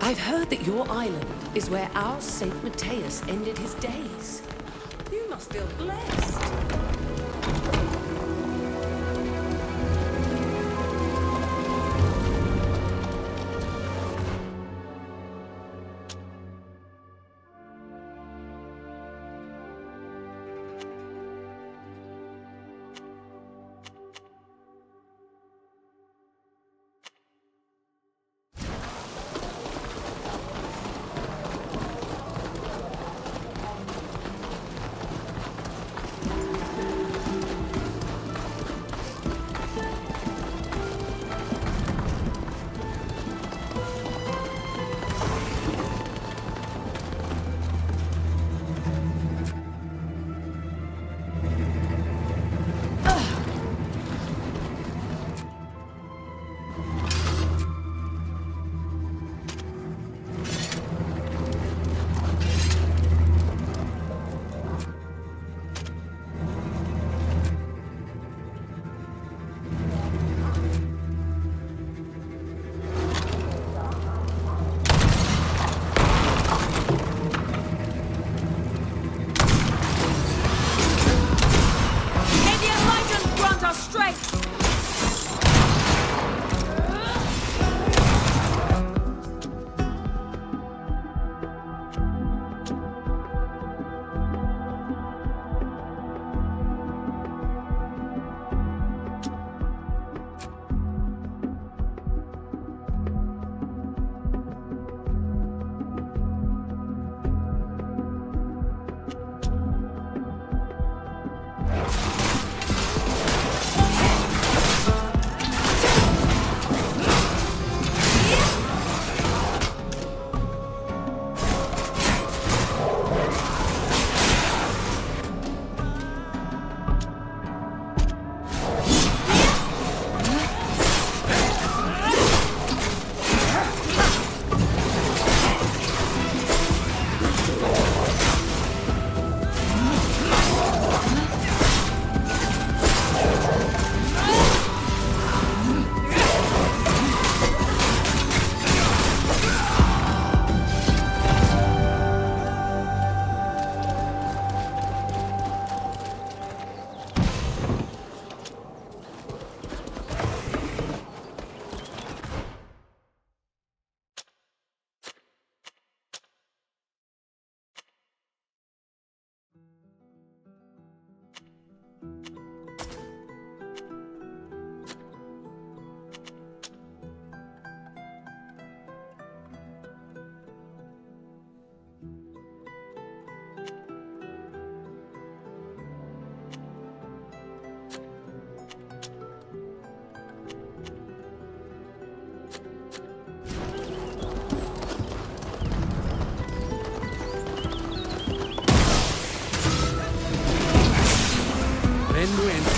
Speaker 17: I've heard that your island is where our Saint Matthias ended his days. You must feel blessed.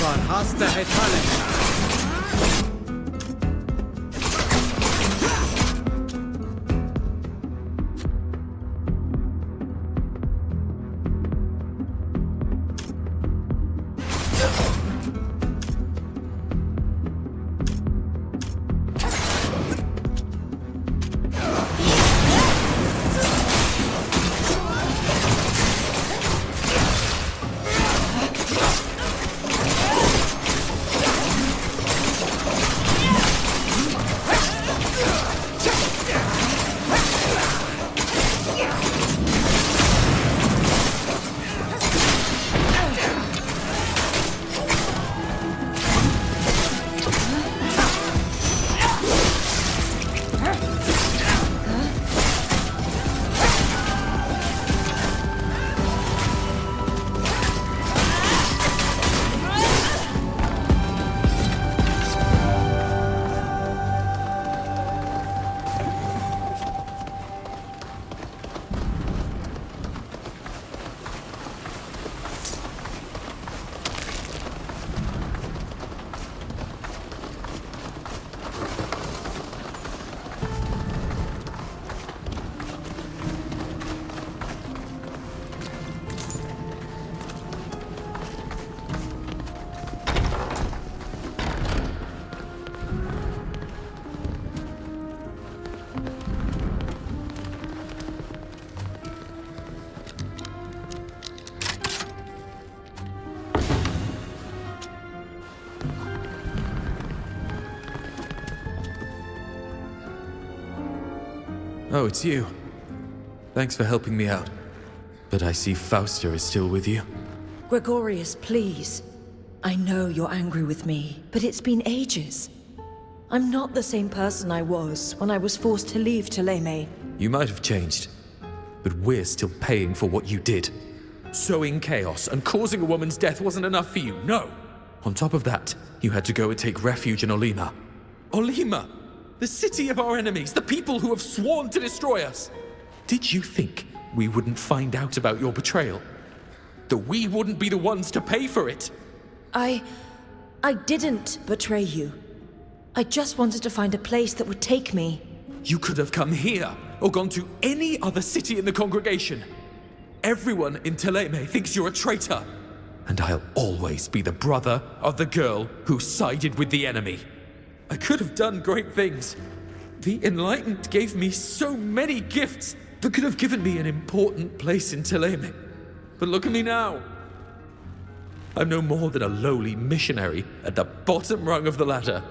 Speaker 14: Var hasta hetalen.
Speaker 8: Oh, it's you. Thanks for helping me out. But I see Fausta is still with you.
Speaker 3: Gregorius, please. I know you're angry with me, but it's been ages. I'm not the same person I was when I was forced to leave Thélème.
Speaker 8: You might have changed, but we're still paying for what you did. Sowing chaos and causing a woman's death wasn't enough for you, no! On top of that, you had to go and take refuge in Olima. Olima! The city of our enemies, the people who have sworn to destroy us! Did you think we wouldn't find out about your betrayal? That we wouldn't be the ones to pay for it?
Speaker 3: I didn't betray you. I just wanted to find a place that would take me.
Speaker 8: You could have come here, or gone to any other city in the congregation. Everyone in Thélème thinks you're a traitor. And I'll always be the brother of the girl who sided with the enemy. I could have done great things. The Enlightened gave me so many gifts that could have given me an important place in Thélème. But look at me now. I'm no more than a lowly missionary at the bottom rung of the ladder.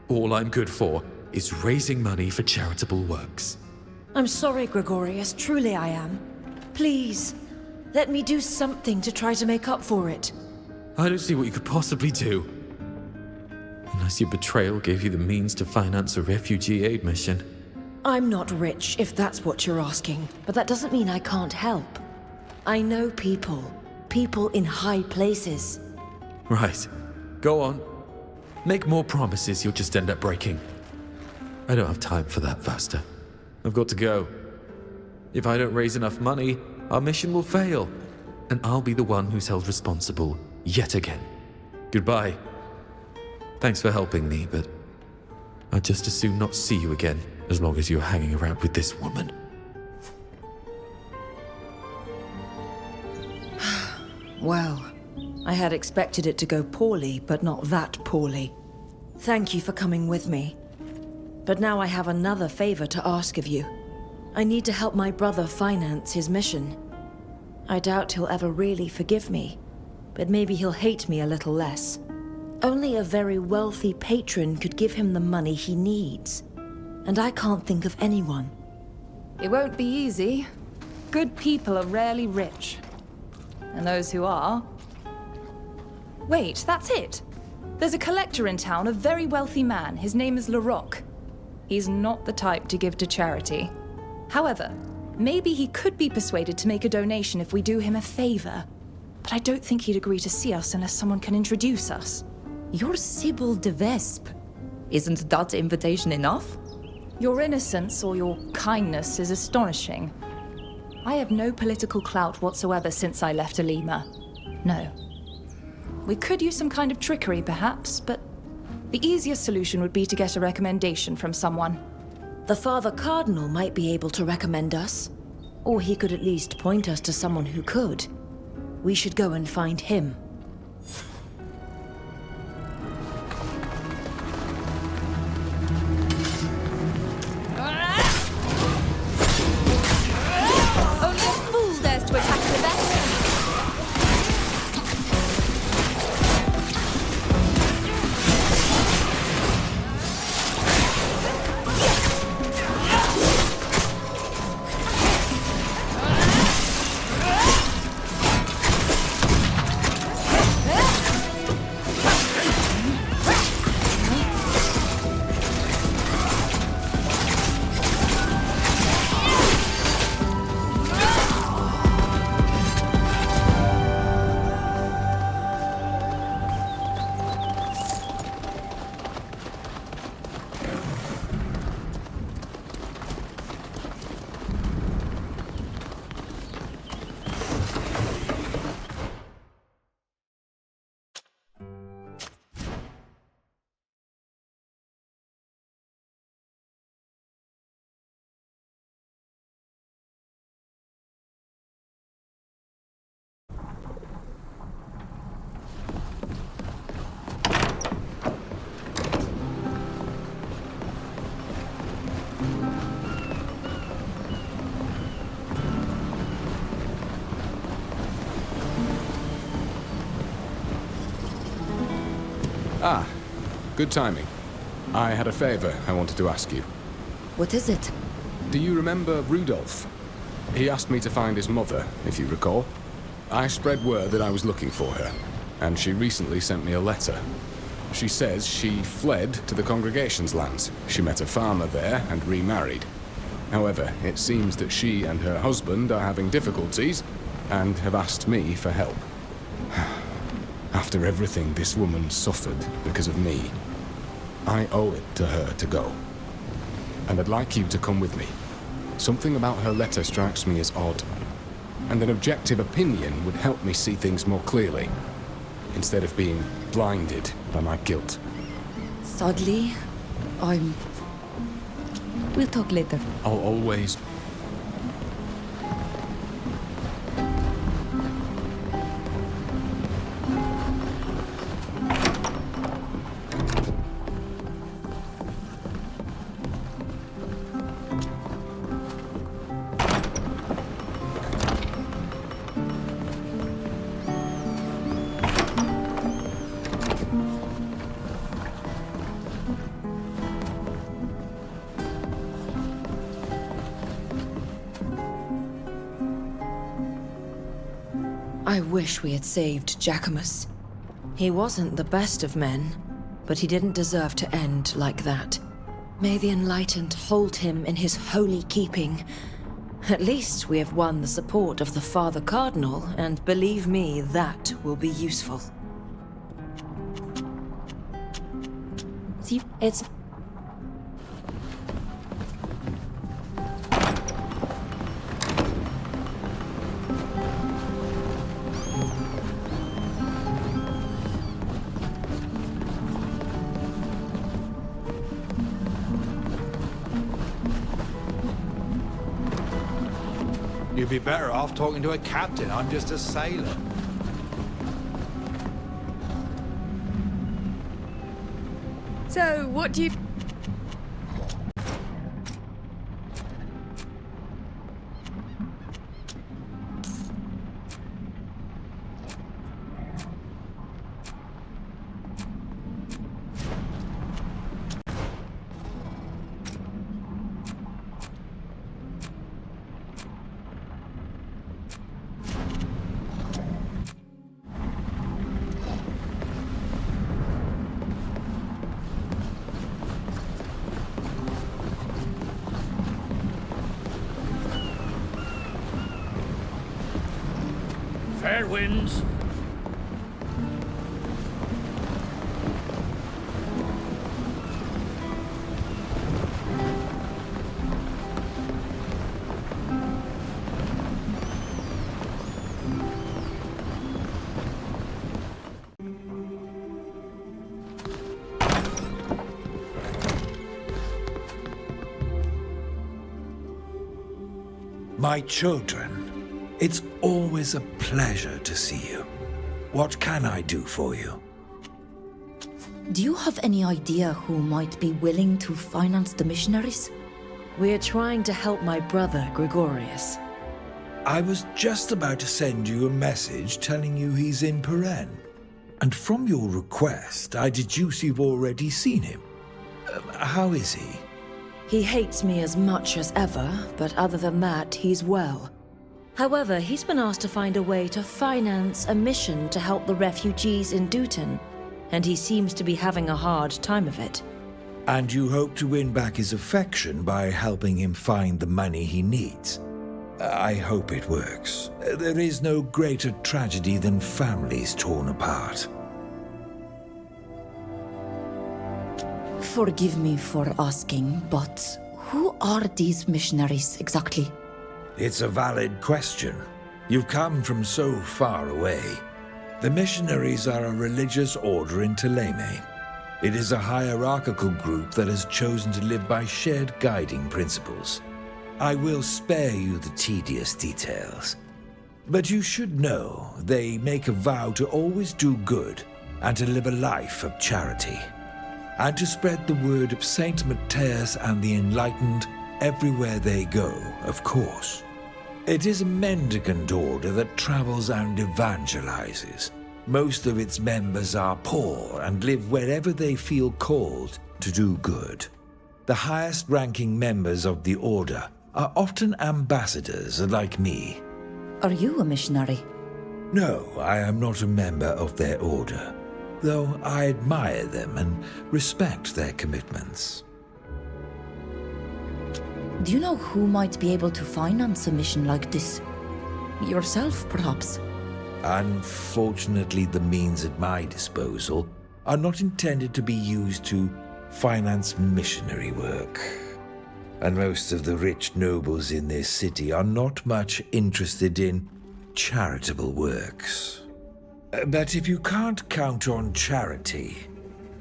Speaker 8: All I'm good for is raising money for charitable works.
Speaker 3: I'm sorry, Gregorius, truly I am. Please, let me do something to try to make up for it.
Speaker 8: I don't see what you could possibly do. Unless your betrayal gave you the means to finance a refugee aid mission.
Speaker 3: I'm not rich, if that's what you're asking, but that doesn't mean I can't help. I know people in high places.
Speaker 8: Right. Go on. Make more promises you'll just end up breaking. I don't have time for that, Fausta. I've got to go. If I don't raise enough money, our mission will fail, and I'll be the one who's held responsible yet again. Goodbye. Thanks for helping me, but I'd just as soon not see you again as long as you're hanging around with this woman.
Speaker 3: Well, I had expected it to go poorly, but not that poorly. Thank you for coming with me. But now I have another favor to ask of you. I need to help my brother finance his mission. I doubt he'll ever really forgive me, but maybe he'll hate me a little less. Only a very wealthy patron could give him the money he needs, and I can't think of anyone.
Speaker 7: It won't be easy. Good people are rarely rich. And those who are... Wait, that's it! There's a collector in town, a very wealthy man. His name is Larocque. He's not the type to give to charity. However, maybe he could be persuaded to make a donation if we do him a favor. But I don't think he'd agree to see us unless someone can introduce us.
Speaker 1: You're Sybil de Vespe. Isn't that invitation enough?
Speaker 7: Your innocence or your kindness is astonishing. I have no political clout whatsoever since I left Olima. No. We could use some kind of trickery, perhaps, but the easiest solution would be to get a recommendation from someone.
Speaker 3: The Father Cardinal might be able to recommend us. Or he could at least point us to someone who could. We should go and find him.
Speaker 7: Only a fool dares to attack the best.
Speaker 18: Ah, good timing. I had a favor I wanted to ask you.
Speaker 1: What is it?
Speaker 18: Do you remember Rudolph? He asked me to find his mother, if you recall. I spread word that I was looking for her, and she recently sent me a letter. She says she fled to the congregation's lands. She met a farmer there and remarried. However, it seems that she and her husband are having difficulties and have asked me for help. After everything this woman suffered because of me, I owe it to her to go. And I'd like you to come with me. Something about her letter strikes me as odd, and an objective opinion would help me see things more clearly, instead of being blinded by my guilt.
Speaker 1: Sadly, We'll talk later.
Speaker 18: I'll always...
Speaker 3: I wish we had saved Jacquemus. He wasn't the best of men, but he didn't deserve to end like that. May the Enlightened hold him in his holy keeping. At least we have won the support of the Father Cardinal, and believe me, that will be useful.
Speaker 1: See,
Speaker 3: it's...
Speaker 11: You'd be better off talking to a captain. I'm just a sailor.
Speaker 4: So, what do you...
Speaker 19: Fair winds.
Speaker 2: My children, it's always a pleasure to see you. What can I do for you?
Speaker 1: Do you have any idea who might be willing to finance the missionaries?
Speaker 3: We're trying to help my brother, Gregorius.
Speaker 2: I was just about to send you a message telling you he's in Peren. And from your request, I deduce you've already seen him. How is he?
Speaker 3: He hates me as much as ever, but other than that, he's well. However, he's been asked to find a way to finance a mission to help the refugees in Dutton, and he seems to be having a hard time of it.
Speaker 2: And you hope to win back his affection by helping him find the money he needs. I hope it works. There is no greater tragedy than families torn apart.
Speaker 1: Forgive me for asking, but who are these missionaries exactly?
Speaker 2: It's a valid question. You've come from so far away. The missionaries are a religious order in Thélème. It is a hierarchical group that has chosen to live by shared guiding principles. I will spare you the tedious details. But you should know they make a vow to always do good and to live a life of charity, and to spread the word of Saint Matthias and the enlightened everywhere they go, of course. It is a mendicant order that travels and evangelizes. Most of its members are poor and live wherever they feel called to do good. The highest-ranking members of the order are often ambassadors like me.
Speaker 1: Are you a missionary?
Speaker 2: No, I am not a member of their order, though I admire them and respect their commitments.
Speaker 1: Do you know who might be able to finance a mission like this? Yourself, perhaps?
Speaker 2: Unfortunately, the means at my disposal are not intended to be used to finance missionary work. And most of the rich nobles in this city are not much interested in charitable works. But if you can't count on charity,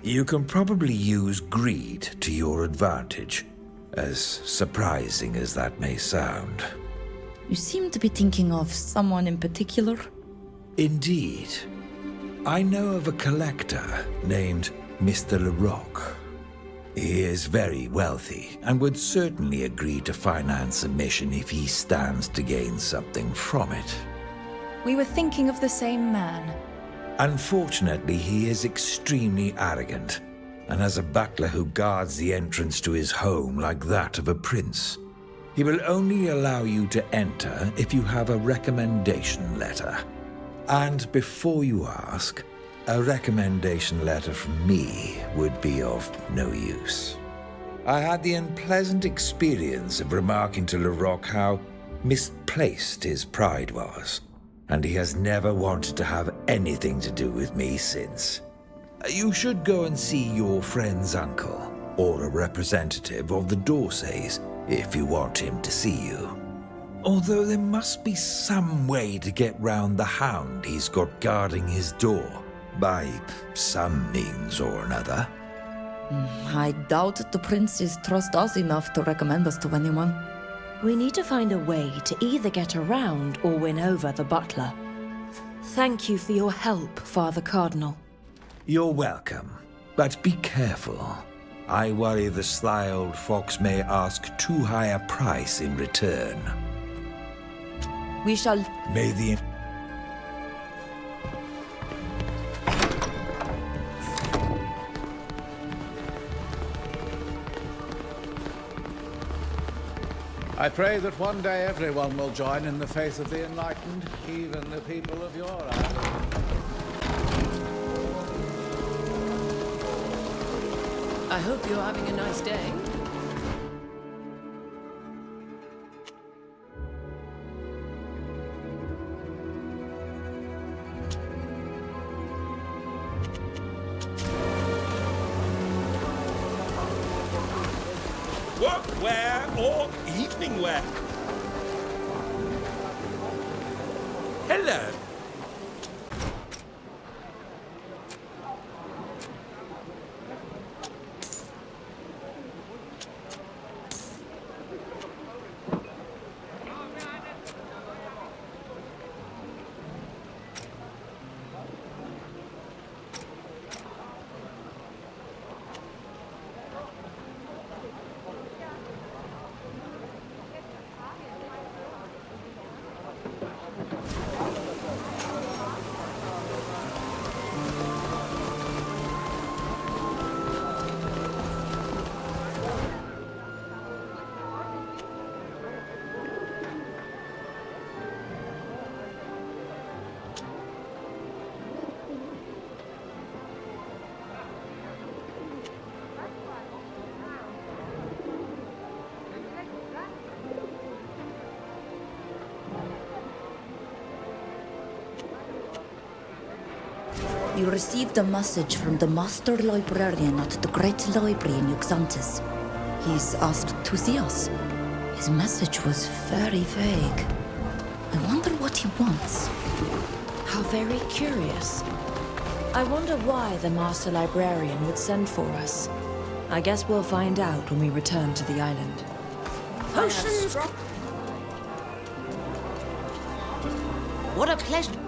Speaker 2: you can probably use greed to your advantage, as surprising as that may sound.
Speaker 1: You seem to be thinking of someone in particular.
Speaker 2: Indeed. I know of a collector named Mr. Larocque. He is very wealthy and would certainly agree to finance a mission if he stands to gain something from it.
Speaker 7: We were thinking of the same man.
Speaker 2: Unfortunately, he is extremely arrogant and has a butler who guards the entrance to his home like that of a prince. He will only allow you to enter if you have a recommendation letter. And before you ask, a recommendation letter from me would be of no use. I had the unpleasant experience of remarking to Larocque how misplaced his pride was, and he has never wanted to have anything to do with me since. You should go and see your friend's uncle, or a representative of the Dorsays, if you want him to see you. Although there must be some way to get round the hound he's got guarding his door, by some means or another.
Speaker 1: I doubt the prince is trust us enough to recommend us to anyone.
Speaker 3: We need to find a way to either get around or win over the butler. Thank you for your help, Father Cardinal.
Speaker 2: You're welcome, but be careful. I worry the sly old fox may ask too high a price in return.
Speaker 1: We shall...
Speaker 2: May the...
Speaker 14: I pray that one day everyone will join in the faith of the enlightened, even the people of your island.
Speaker 17: I hope you're having a nice day.
Speaker 19: Workwear or evening wear? Hello.
Speaker 1: We received a message from the Master Librarian at the Great Library in Yuxantis. He's asked to see us. His message was very vague. I wonder what he wants.
Speaker 3: How very curious. I wonder why the Master Librarian would send for us. I guess we'll find out when we return to the island.
Speaker 12: Potions! What a pleasure.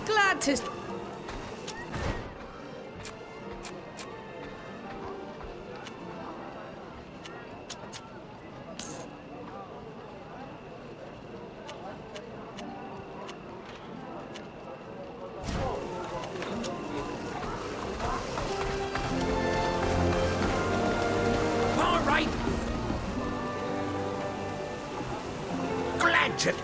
Speaker 6: Glad to...
Speaker 19: All right. Glad to...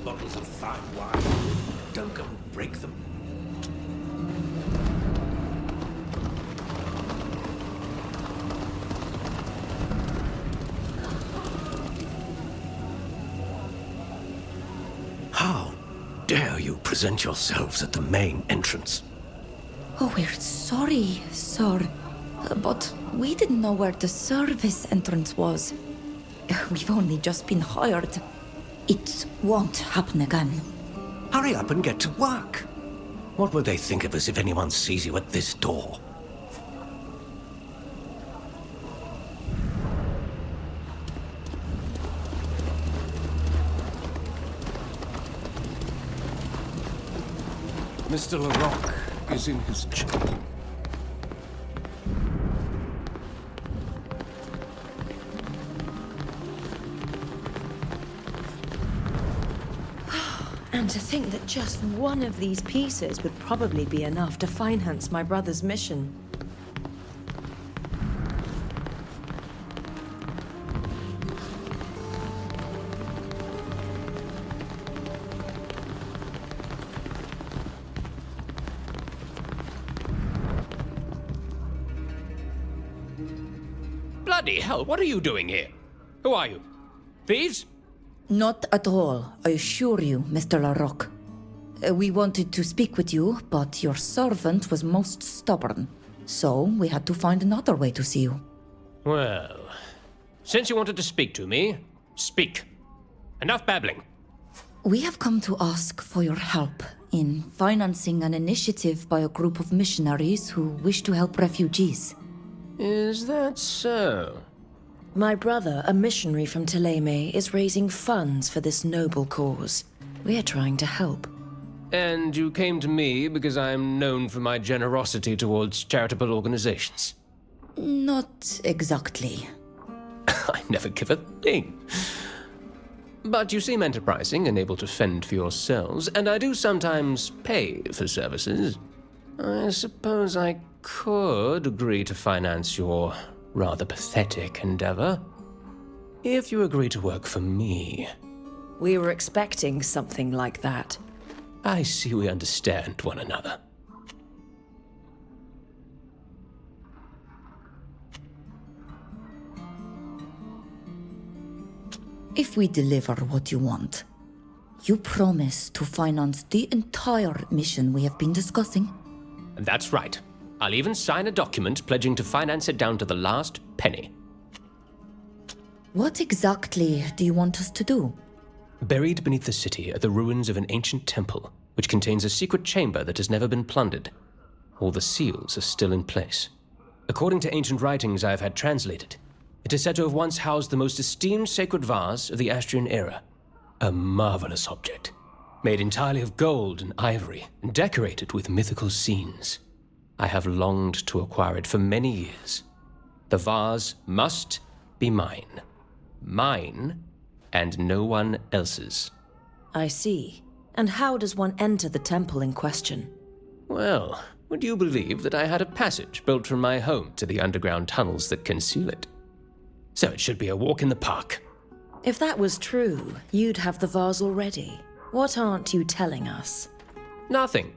Speaker 20: bottles of fine wine. Don't go and break them. How dare you present yourselves at the main entrance?
Speaker 1: Oh, we're sorry, sir. But we didn't know where the service entrance was. We've only just been hired. It won't happen again.
Speaker 20: Hurry up and get to work. What will they think of us if anyone sees you at this door?
Speaker 18: Mr. Larocque is in his chamber.
Speaker 3: And to think that just one of these pieces would probably be enough to finance my brother's mission.
Speaker 20: Bloody hell, what are you doing here? Who are you? Thieves?
Speaker 1: Not at all, I assure you, Mr. Larocque. We wanted to speak with you, but your servant was most stubborn. So we had to find another way to see you.
Speaker 21: Well, since you wanted to speak to me, speak. Enough babbling.
Speaker 1: We have come to ask for your help in financing an initiative by a group of missionaries who wish to help refugees.
Speaker 21: Is that so?
Speaker 3: My brother, a missionary from Thélème, is raising funds for this noble cause. We're trying to help.
Speaker 21: And you came to me because I'm known for my generosity towards charitable organizations?
Speaker 1: Not exactly.
Speaker 21: I never give a thing. But you seem enterprising and able to fend for yourselves, and I do sometimes pay for services. I suppose I could agree to finance your rather pathetic endeavor, if you agree to work for me.
Speaker 3: We were expecting something like that.
Speaker 21: I see we understand one another.
Speaker 1: If we deliver what you want, you promise to finance the entire mission we have been discussing?
Speaker 21: That's right. I'll even sign a document pledging to finance it down to the last penny.
Speaker 1: What exactly do you want us to do?
Speaker 21: Buried beneath the city are the ruins of an ancient temple, which contains a secret chamber that has never been plundered. All the seals are still in place. According to ancient writings I have had translated, it is said to have once housed the most esteemed sacred vase of the Astrian era. A marvelous object, made entirely of gold and ivory, and decorated with mythical scenes. I have longed to acquire it for many years. The vase must be mine. Mine, and no one else's.
Speaker 3: I see. And how does one enter the temple in question?
Speaker 21: Well, would you believe that I had a passage built from my home to the underground tunnels that conceal it? So it should be a walk in the park.
Speaker 3: If that was true, you'd have the vase already. What aren't you telling us?
Speaker 21: Nothing.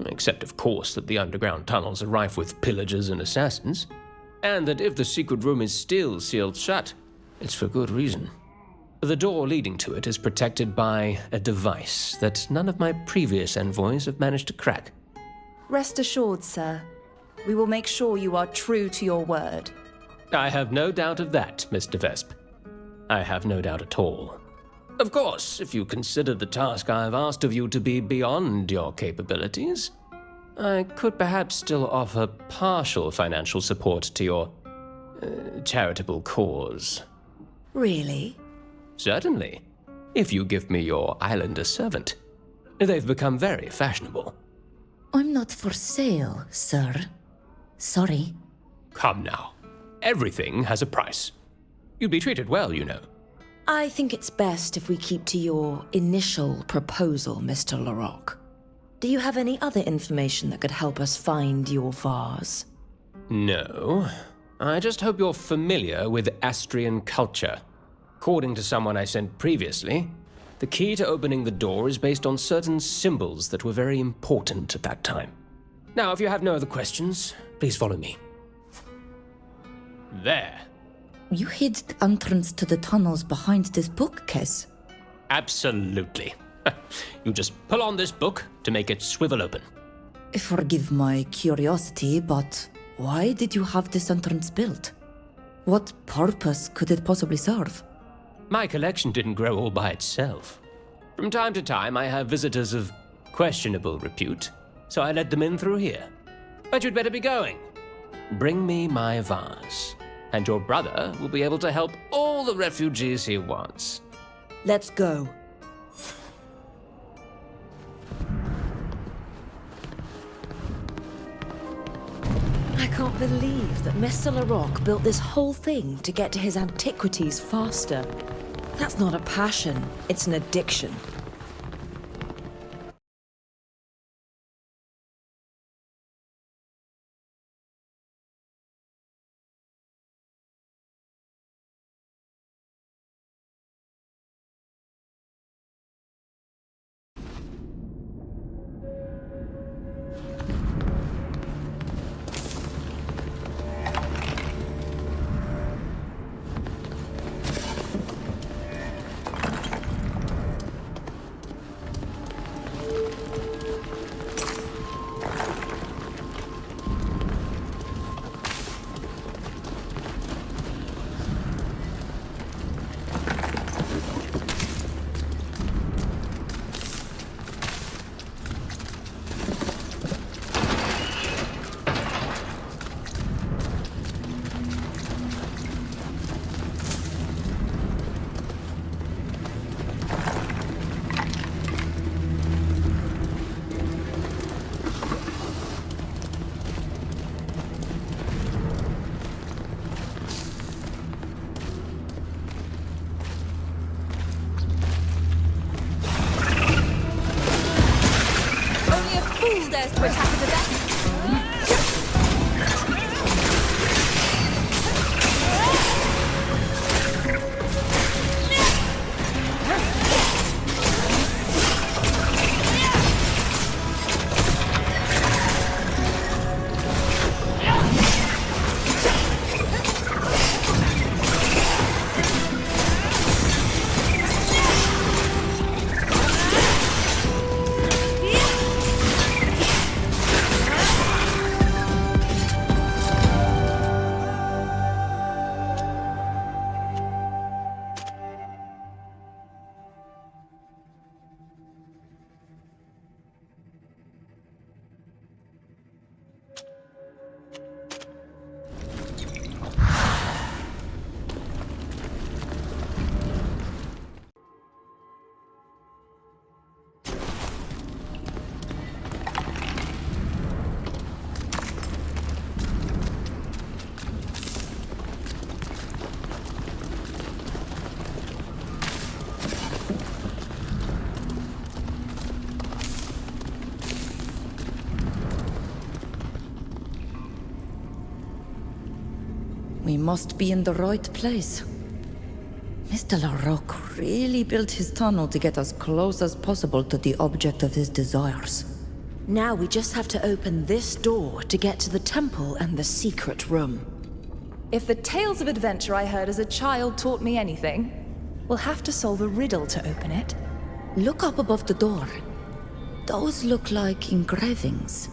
Speaker 21: Except, of course, that the underground tunnels are rife with pillagers and assassins. And that if the secret room is still sealed shut, it's for good reason. The door leading to it is protected by a device that none of my previous envoys have managed to crack.
Speaker 7: Rest assured, sir. We will make sure you are true to your word.
Speaker 21: I have no doubt of that, Mr. Vesp. I have no doubt at all. Of course, if you consider the task I have asked of you to be beyond your capabilities, I could perhaps still offer partial financial support to your charitable cause.
Speaker 3: Really?
Speaker 21: Certainly. If you give me your islander servant. They've become very fashionable.
Speaker 1: I'm not for sale, sir. Sorry.
Speaker 21: Come now. Everything has a price. You'd be treated well, you know.
Speaker 3: I think it's best if we keep to your initial proposal, Mr. Larocque. Do you have any other information that could help us find your vase?
Speaker 21: No. I just hope you're familiar with Astrian culture. According to someone I sent previously, The key to opening the door is based on certain symbols that were very important at that time. Now, if you have no other questions, please follow me. There.
Speaker 1: You hid the entrance to the tunnels behind this bookcase.
Speaker 21: Absolutely. You just pull on this book to make it swivel open.
Speaker 1: Forgive my curiosity, but why did you have this entrance built? What purpose could it possibly serve?
Speaker 21: My collection didn't grow all by itself. From time to time, I have visitors of questionable repute, so I let them in through here. But you'd better be going. Bring me my vase, and your brother will be able to help all the refugees he wants.
Speaker 3: Let's go. I can't believe that Mr. Larocque built this whole thing to get to his antiquities faster. That's not a passion, it's an addiction.
Speaker 7: Who dares to attack at the desk?
Speaker 1: We must be in the right place. Mr. Larocque really built his tunnel to get as close as possible to the object of his desires.
Speaker 3: Now we just have to open this door to get to the temple and the secret room.
Speaker 7: If the tales of adventure I heard as a child taught me anything, we'll have to solve a riddle to open it.
Speaker 1: Look up above the door. Those look like engravings.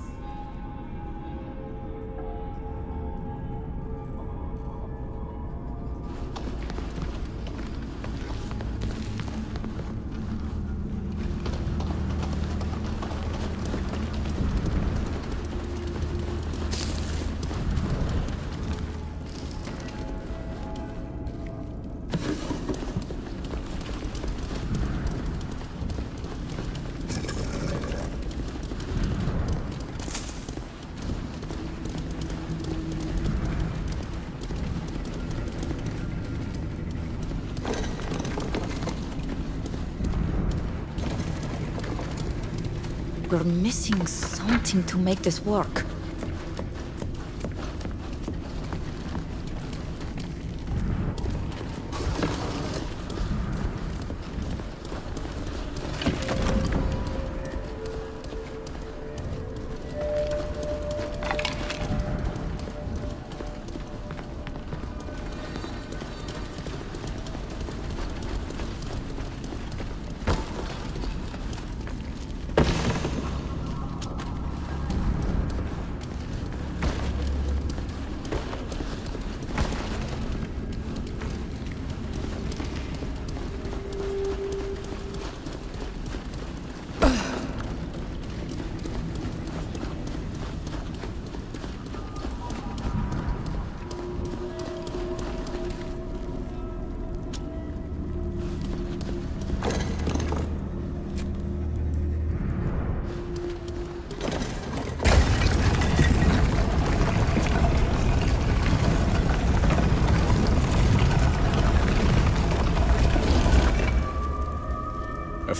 Speaker 1: We're missing something to make this work.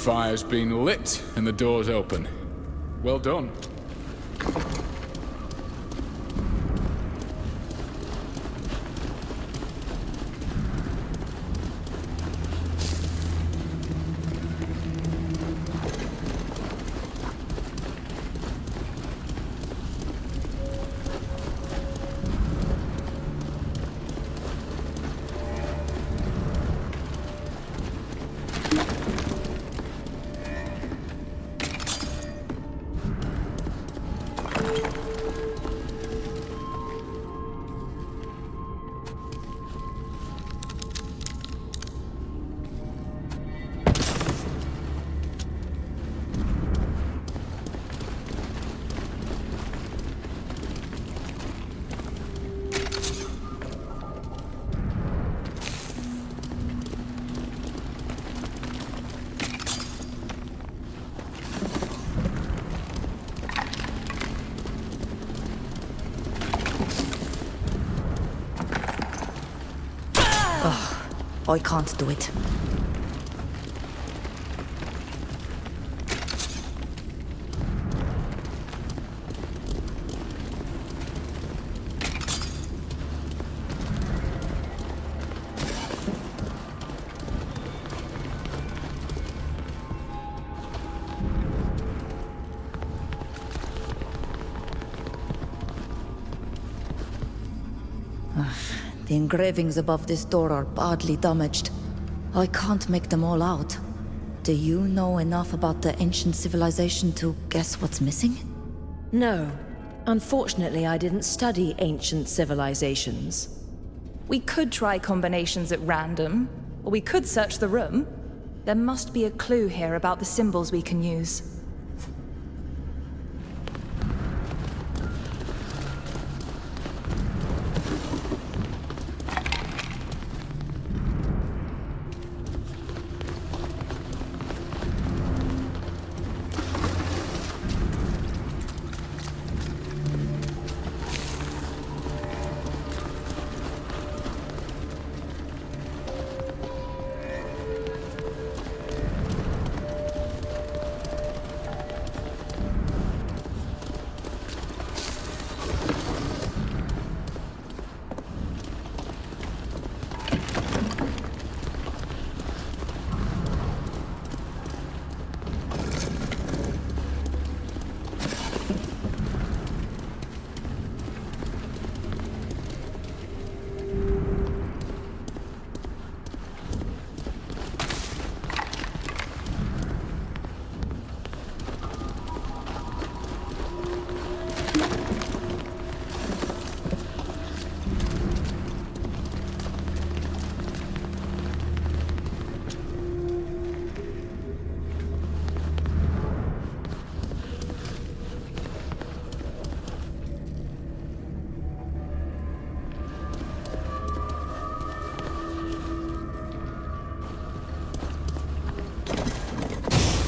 Speaker 18: fire's been lit and the door's open. Well done.
Speaker 1: I can't do it. The engravings above this door are badly damaged. I can't make them all out. Do you know enough about the ancient civilization to guess what's missing?
Speaker 3: No. Unfortunately, I didn't study ancient civilizations.
Speaker 7: We could try combinations at random, or we could search the room. There must be a clue here about the symbols we can use.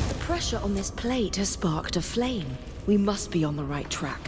Speaker 3: The pressure on this plate has sparked a flame. We must be on the right track.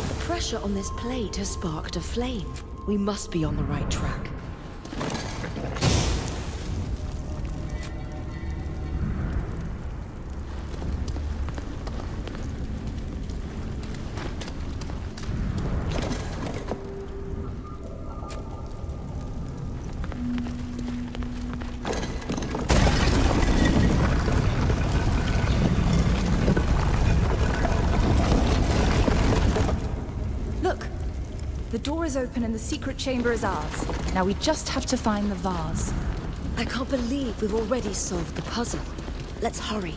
Speaker 3: The pressure on this plate has sparked a flame. We must be on the right track.
Speaker 7: The door is open and the secret chamber is ours. Now we just have to find the vase.
Speaker 3: I can't believe we've already solved the puzzle. Let's hurry.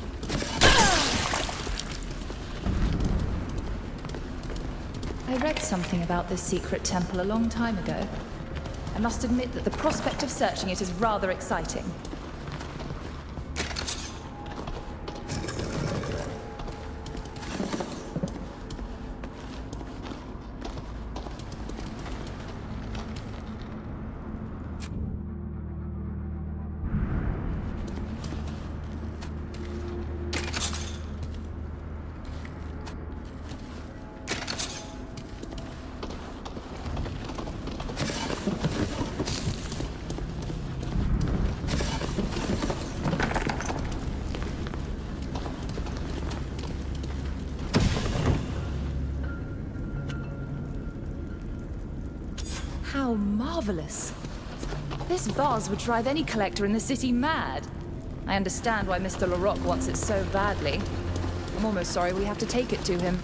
Speaker 7: I read something about this secret temple a long time ago. I must admit that the prospect of searching it is rather exciting. marvelous. This vase would drive any collector in the city mad. I understand why Mr. Larocque wants it so badly. I'm almost sorry we have to take it to him.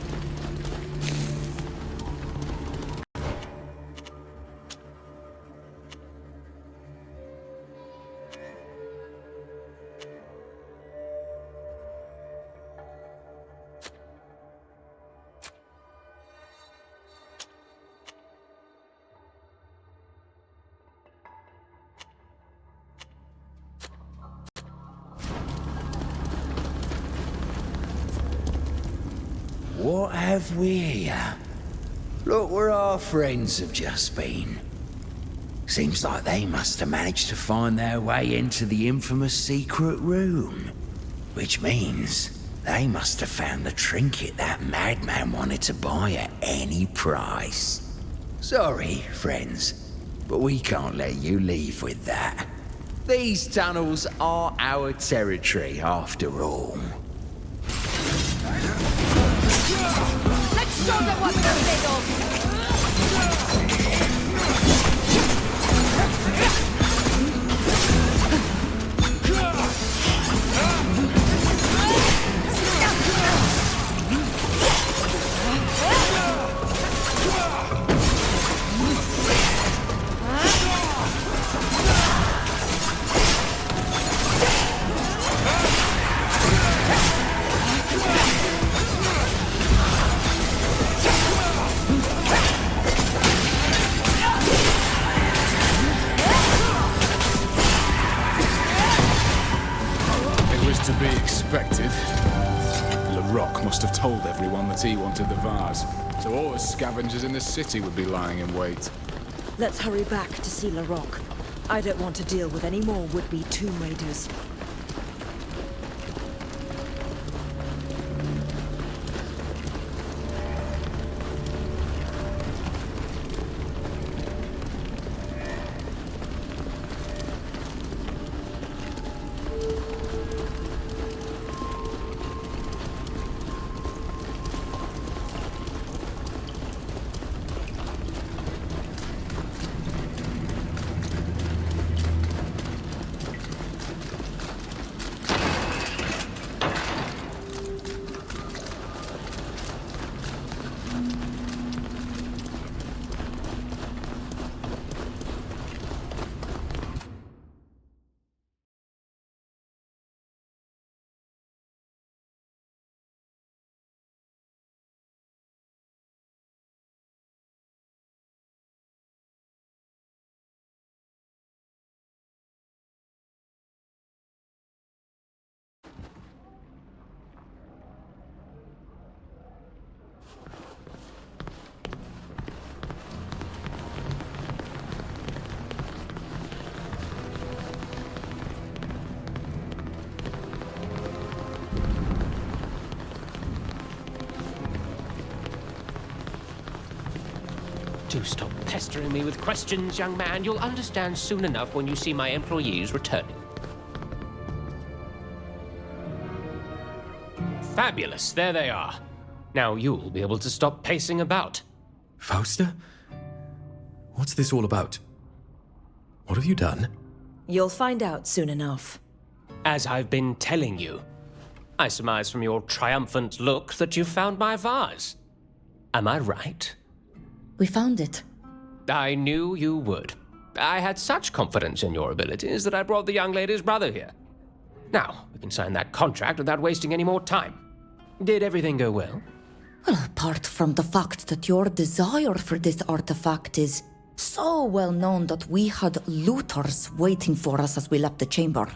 Speaker 2: What have we here? Look where our friends have just been. Seems like they must have managed to find their way into the infamous secret room. Which means they must have found the trinket that madman wanted to buy at any price. Sorry, friends, but we can't let you leave with that. These tunnels are our territory, after all.
Speaker 12: Let's show them what we're made of!
Speaker 18: To be expected. Larocque must have told everyone that he wanted the vase, so all the scavengers in the city would be lying in wait.
Speaker 3: Let's hurry back to see Larocque. I don't want to deal with any more would-be tomb raiders.
Speaker 21: Do stop pestering me with questions, young man. You'll understand soon enough when you see my employees returning. Fabulous, there they are. Now you'll be able to stop pacing about.
Speaker 8: Fausta? What's this all about? What have you done?
Speaker 3: You'll find out soon enough.
Speaker 21: As I've been telling you, I surmise from your triumphant look that you found my vase. Am I right?
Speaker 1: We found it.
Speaker 21: I knew you would. I had such confidence in your abilities that I brought the young lady's brother here. Now, we can sign that contract without wasting any more time. Did everything go well?
Speaker 1: Well, apart from the fact that your desire for this artifact is so well known that we had looters waiting for us as we left the chamber.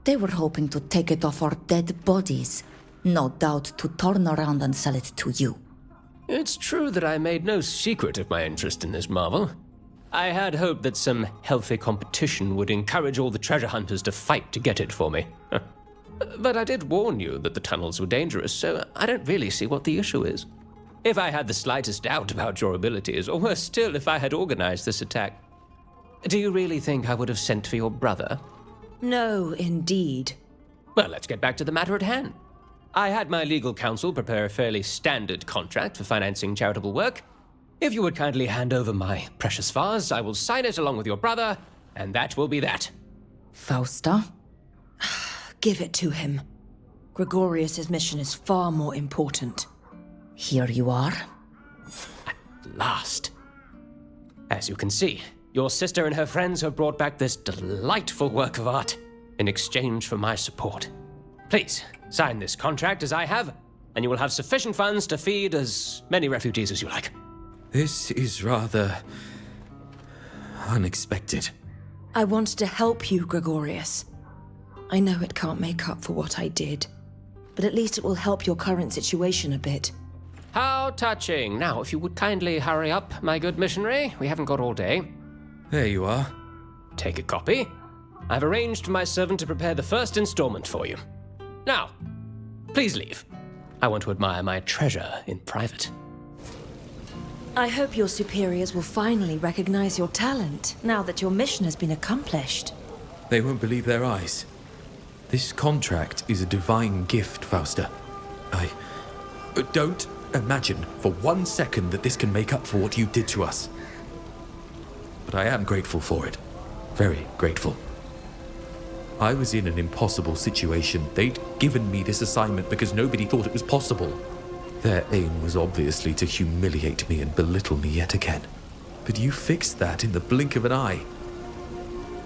Speaker 1: They were hoping to take it off our dead bodies, no doubt to turn around and sell it to you.
Speaker 21: It's true that I made no secret of my interest in this marvel. I had hoped that some healthy competition would encourage all the treasure hunters to fight to get it for me. But I did warn you that the tunnels were dangerous, so I don't really see what the issue is. If I had the slightest doubt about your abilities, or worse still, if I had organized this attack, do you really think I would have sent for your brother?
Speaker 3: No, indeed.
Speaker 21: Well, let's get back to the matter at hand. I had my legal counsel prepare a fairly standard contract for financing charitable work. If you would kindly hand over my precious vase, I will sign it along with your brother, and that will be that.
Speaker 1: Fausta?
Speaker 3: Give it to him. Gregorius's mission is far more important.
Speaker 1: Here you are.
Speaker 21: At last. As you can see, your sister and her friends have brought back this delightful work of art in exchange for my support. Please, sign this contract as I have, and you will have sufficient funds to feed as many refugees as you like.
Speaker 8: This is rather unexpected.
Speaker 3: I wanted to help you, Gregorius. I know it can't make up for what I did, but at least it will help your current situation a bit.
Speaker 21: How touching. Now, if you would kindly hurry up, my good missionary. We haven't got all day.
Speaker 8: There you are.
Speaker 21: Take a copy. I've arranged for my servant to prepare the first installment for you. Now, please leave. I want to admire my treasure in private.
Speaker 3: I hope your superiors will finally recognize your talent, now that your mission has been accomplished.
Speaker 8: They won't believe their eyes. This contract is a divine gift, Fausta. I don't imagine for 1 second that this can make up for what you did to us. But I am grateful for it. Very grateful. I was in an impossible situation. They'd given me this assignment because nobody thought it was possible. Their aim was obviously to humiliate me and belittle me yet again. But you fixed that in the blink of an eye.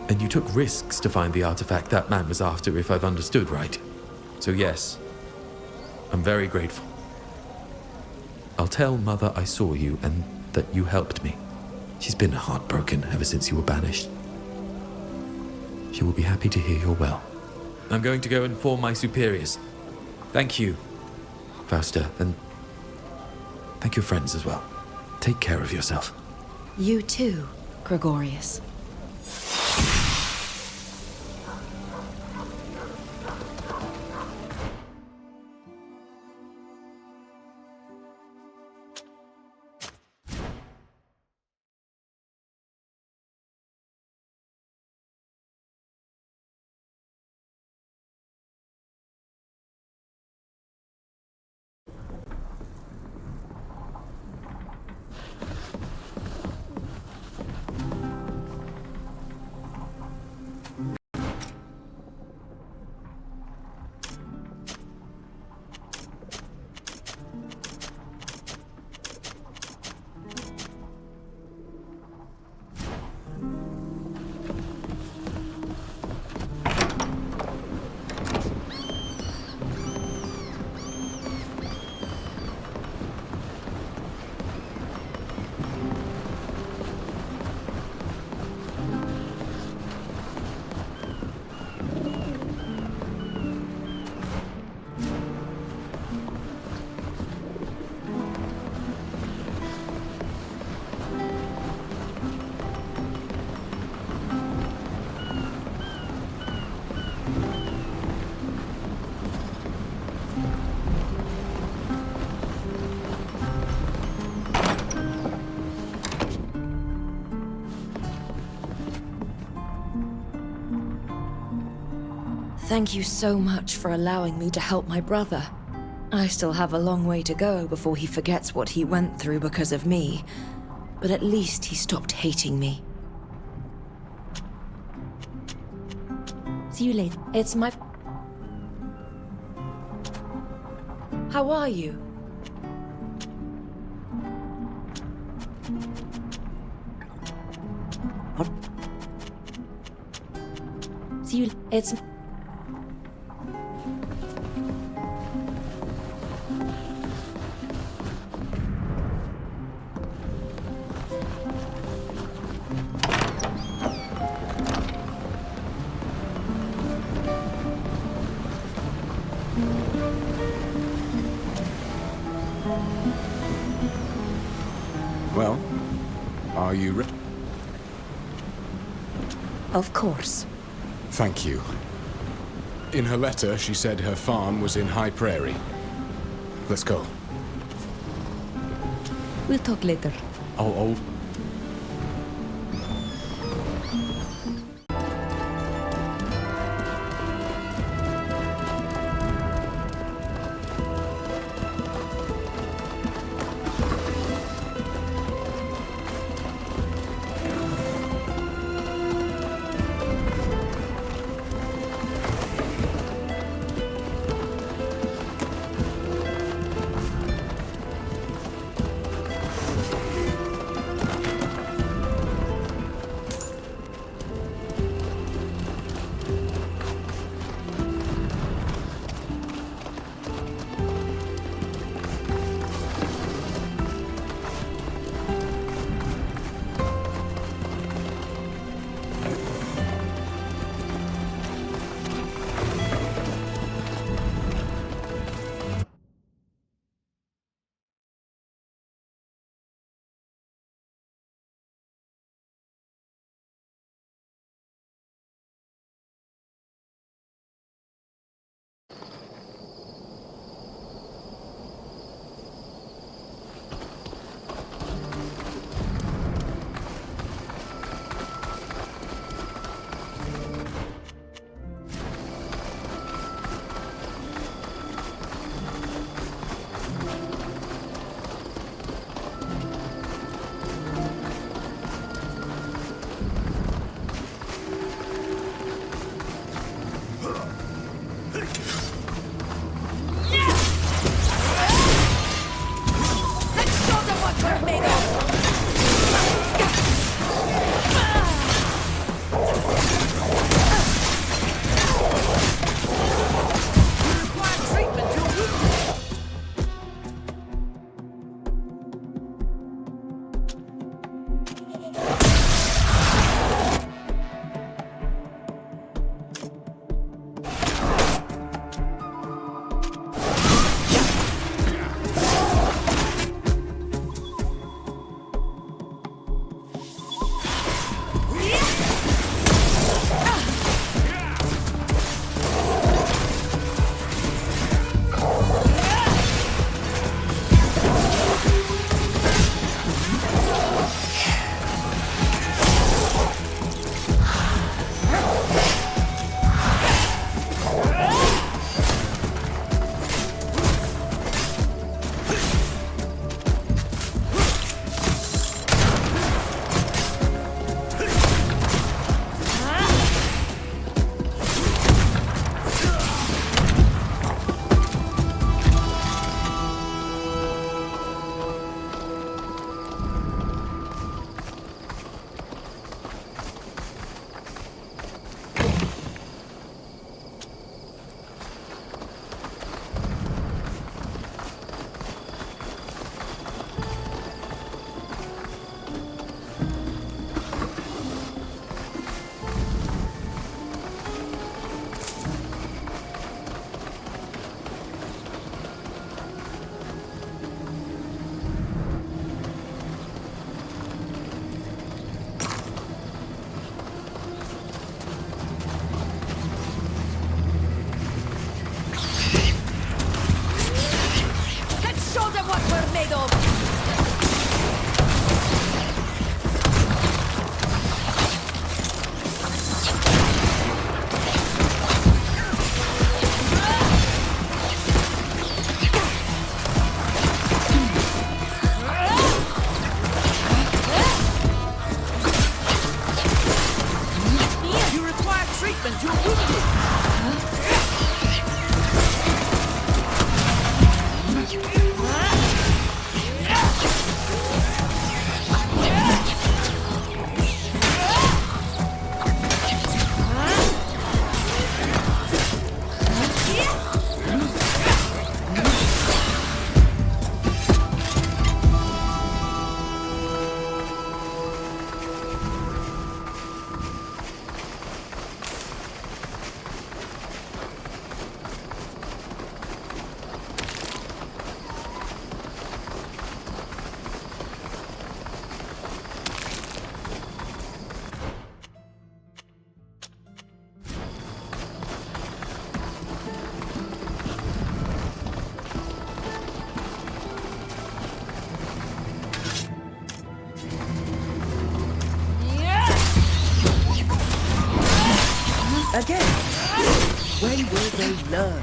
Speaker 8: And you took risks to find the artifact that man was after, if I've understood right. So yes, I'm very grateful. I'll tell Mother I saw you and that you helped me. She's been heartbroken ever since you were banished. She will be happy to hear you're well. I'm going to go inform my superiors. Thank you, Fausta, and thank your friends as well. Take care of yourself.
Speaker 3: You too, Gregorius. Thank you so much for allowing me to help my brother. I still have a long way to go before he forgets what he went through because of me, but at least he stopped hating me. See you later. It's my... How are you? What? See you... It's...
Speaker 18: Well, are you ready?
Speaker 3: Of course.
Speaker 18: Thank you. In her letter, she said her farm was in High Prairie. Let's go.
Speaker 1: We'll talk later.
Speaker 18: I'll...
Speaker 20: will they learn?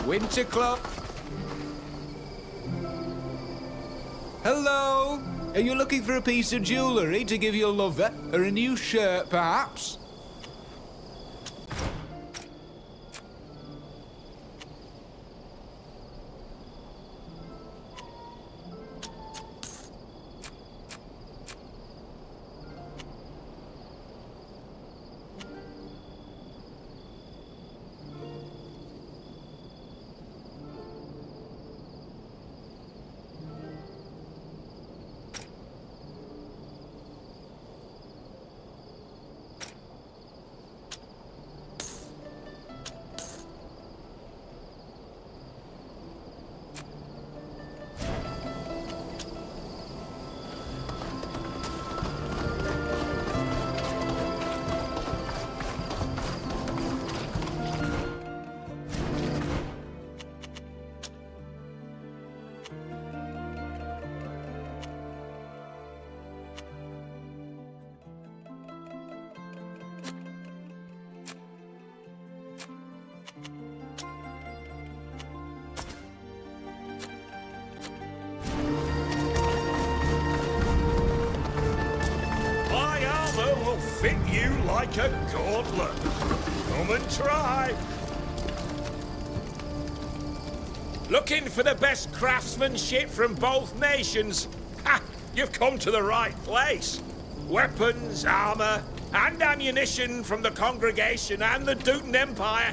Speaker 11: Winter Club. Hello? Are you looking for a piece of jewellery to give your lover? Or a new shirt, perhaps?
Speaker 10: Fit you like a gauntlet. Come and try. Looking for the best craftsmanship from both nations? Ha! You've come to the right place. Weapons, armor, and ammunition from the Congregation and the Dootan Empire.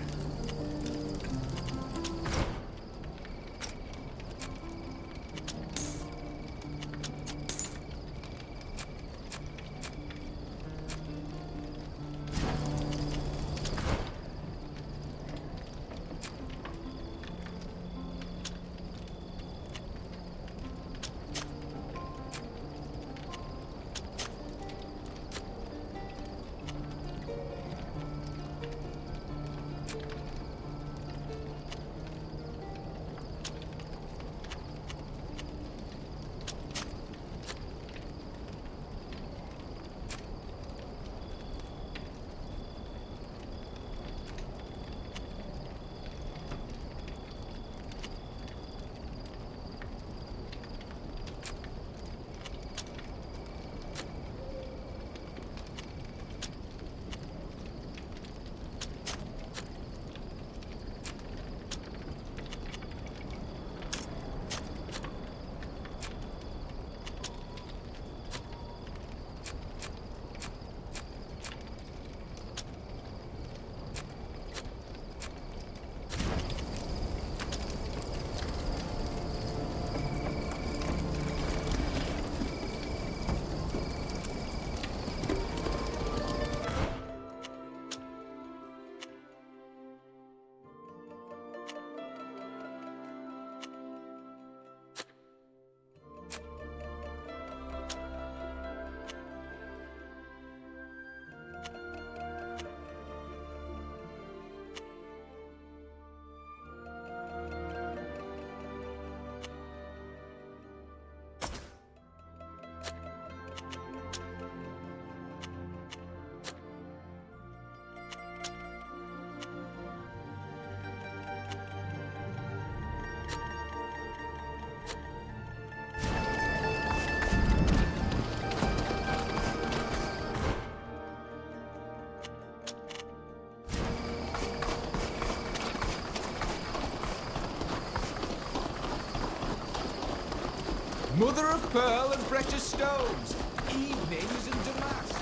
Speaker 11: Mother of pearl and precious stones. Evenings in damask.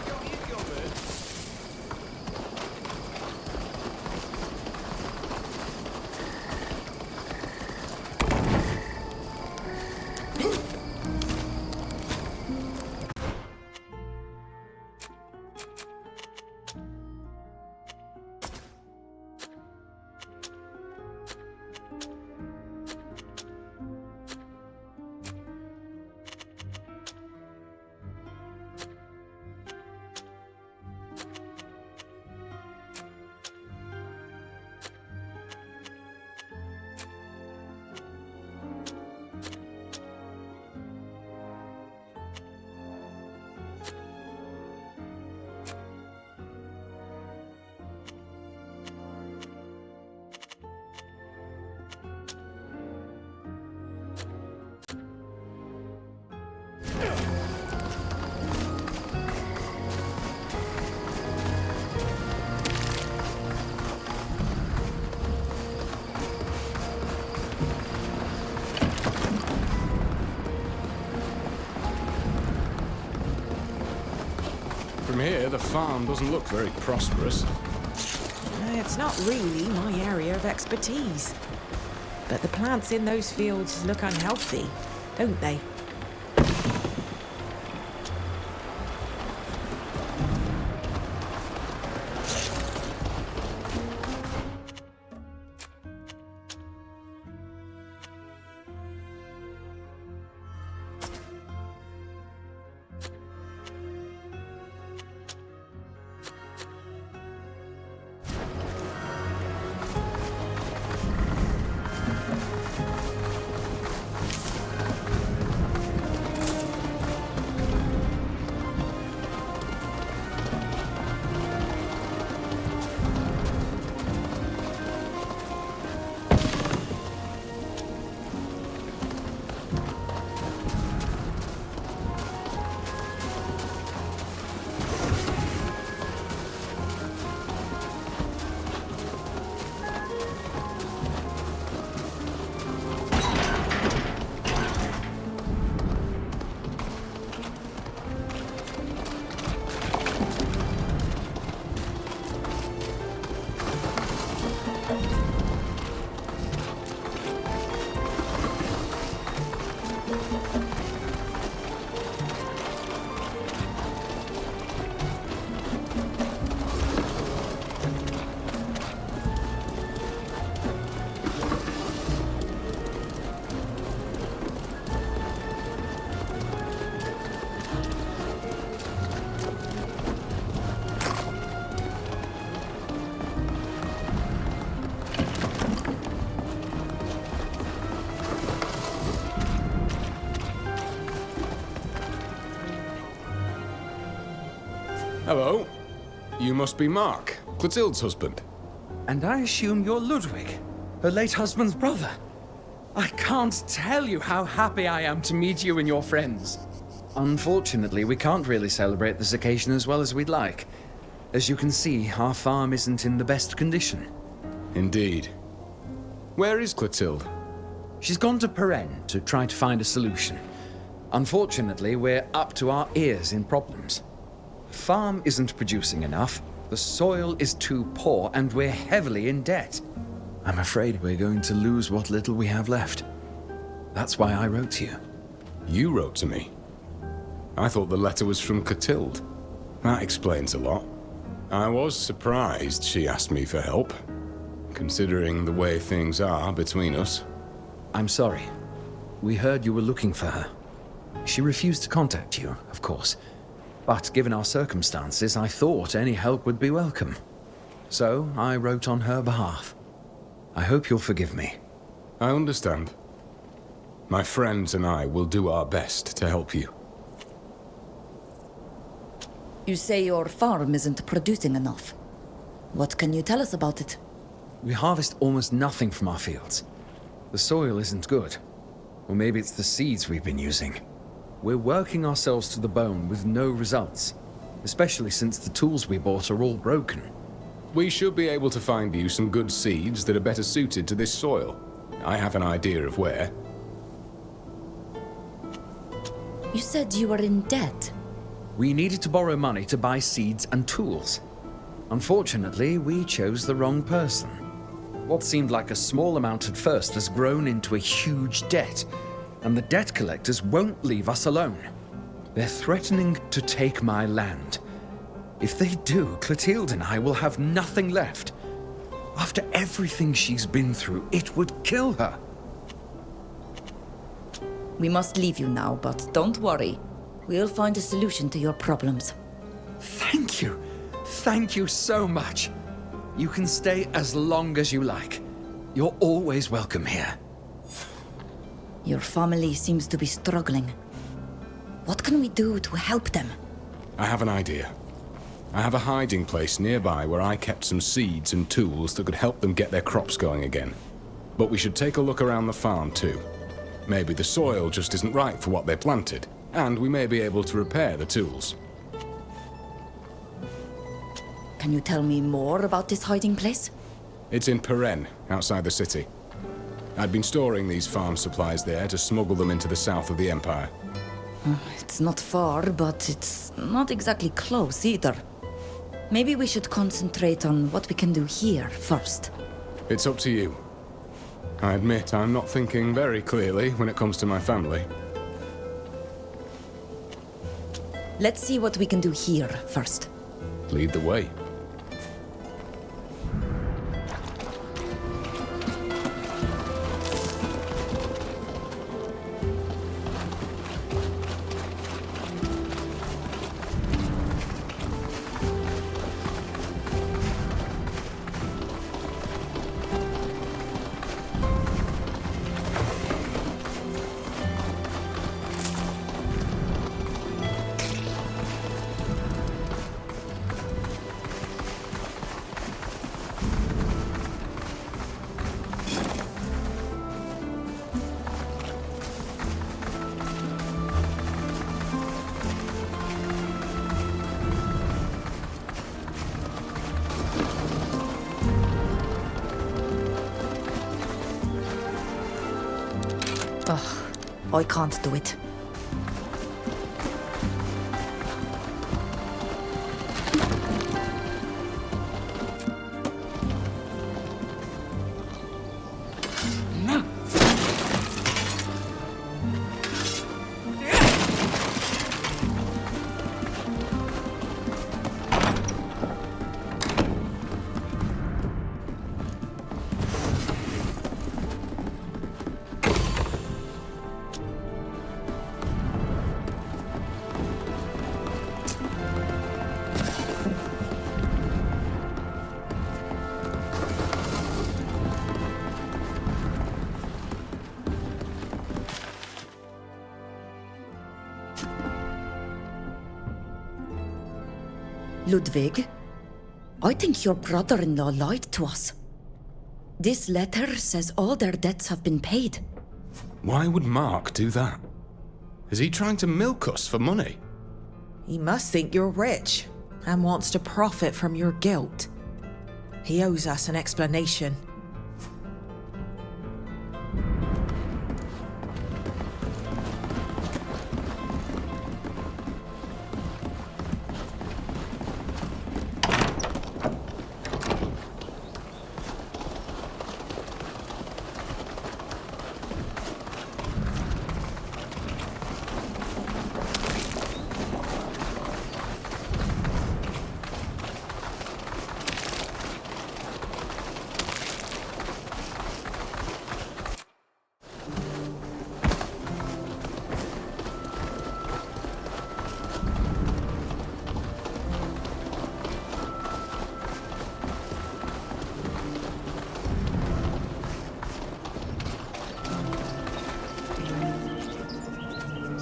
Speaker 11: Go here, Gilbert.
Speaker 18: From here, the farm doesn't look very prosperous.
Speaker 13: It's not really my area of expertise. But the plants in those fields look unhealthy, don't they?
Speaker 18: Hello. You must be Mark, Clotilde's husband.
Speaker 22: And I assume you're Ludwig, her late husband's brother. I can't tell you how happy I am to meet you and your friends. Unfortunately, we can't really celebrate this occasion as well as we'd like. As you can see, our farm isn't in the best condition.
Speaker 18: Indeed. Where is Clotilde?
Speaker 22: She's gone to Peren to try to find a solution. Unfortunately, we're up to our ears in problems. The farm isn't producing enough, the soil is too poor, and we're heavily in debt. I'm afraid we're going to lose what little we have left. That's why I wrote to you.
Speaker 18: You wrote to me? I thought the letter was from Clotilde. That explains a lot. I was surprised she asked me for help, considering the way things are between us.
Speaker 22: I'm sorry. We heard you were looking for her. She refused to contact you, of course. But given our circumstances, I thought any help would be welcome. So I wrote on her behalf. I hope you'll forgive me.
Speaker 18: I understand. My friends and I will do our best to help you.
Speaker 1: You say your farm isn't producing enough. What can you tell us about it?
Speaker 22: We harvest almost nothing from our fields. The soil isn't good. Or maybe it's the seeds we've been using. We're working ourselves to the bone with no results, especially since the tools we bought are all broken.
Speaker 18: We should be able to find you some good seeds that are better suited to this soil. I have an idea of where.
Speaker 1: You said you were in debt.
Speaker 22: We needed to borrow money to buy seeds and tools. Unfortunately, we chose the wrong person. What seemed like a small amount at first has grown into a huge debt, and the debt collectors won't leave us alone. They're threatening to take my land. If they do, Clotilde and I will have nothing left. After everything she's been through, it would kill her.
Speaker 1: We must leave you now, but don't worry. We'll find a solution to your problems.
Speaker 22: Thank you. Thank you so much. You can stay as long as you like. You're always welcome here.
Speaker 1: Your family seems to be struggling. What can we do to help them?
Speaker 18: I have an idea. I have a hiding place nearby where I kept some seeds and tools that could help them get their crops going again. But we should take a look around the farm too. Maybe the soil just isn't right for what they planted, and we may be able to repair the tools.
Speaker 1: Can you tell me more about this hiding place?
Speaker 18: It's in Peren, outside the city. I'd been storing these farm supplies there to smuggle them into the south of the Empire.
Speaker 1: It's not far, but it's not exactly close either. Maybe we should concentrate on what we can do here first.
Speaker 18: It's up to you. I admit I'm not thinking very clearly when it comes to my family.
Speaker 1: Let's see what we can do here first.
Speaker 18: Lead the way.
Speaker 1: I can't do it. Ludwig, I think your brother-in-law lied to us. This letter says all their debts have been paid.
Speaker 18: Why would Mark do that? Is he trying to milk us for money?
Speaker 13: He must think you're rich and wants to profit from your guilt. He owes us an explanation.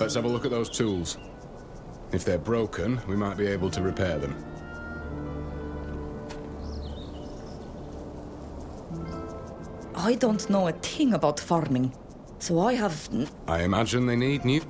Speaker 18: Let's have a look at those tools. If they're broken, we might be able to repair them.
Speaker 1: I don't know a thing about farming, so I have...
Speaker 18: I imagine they need new...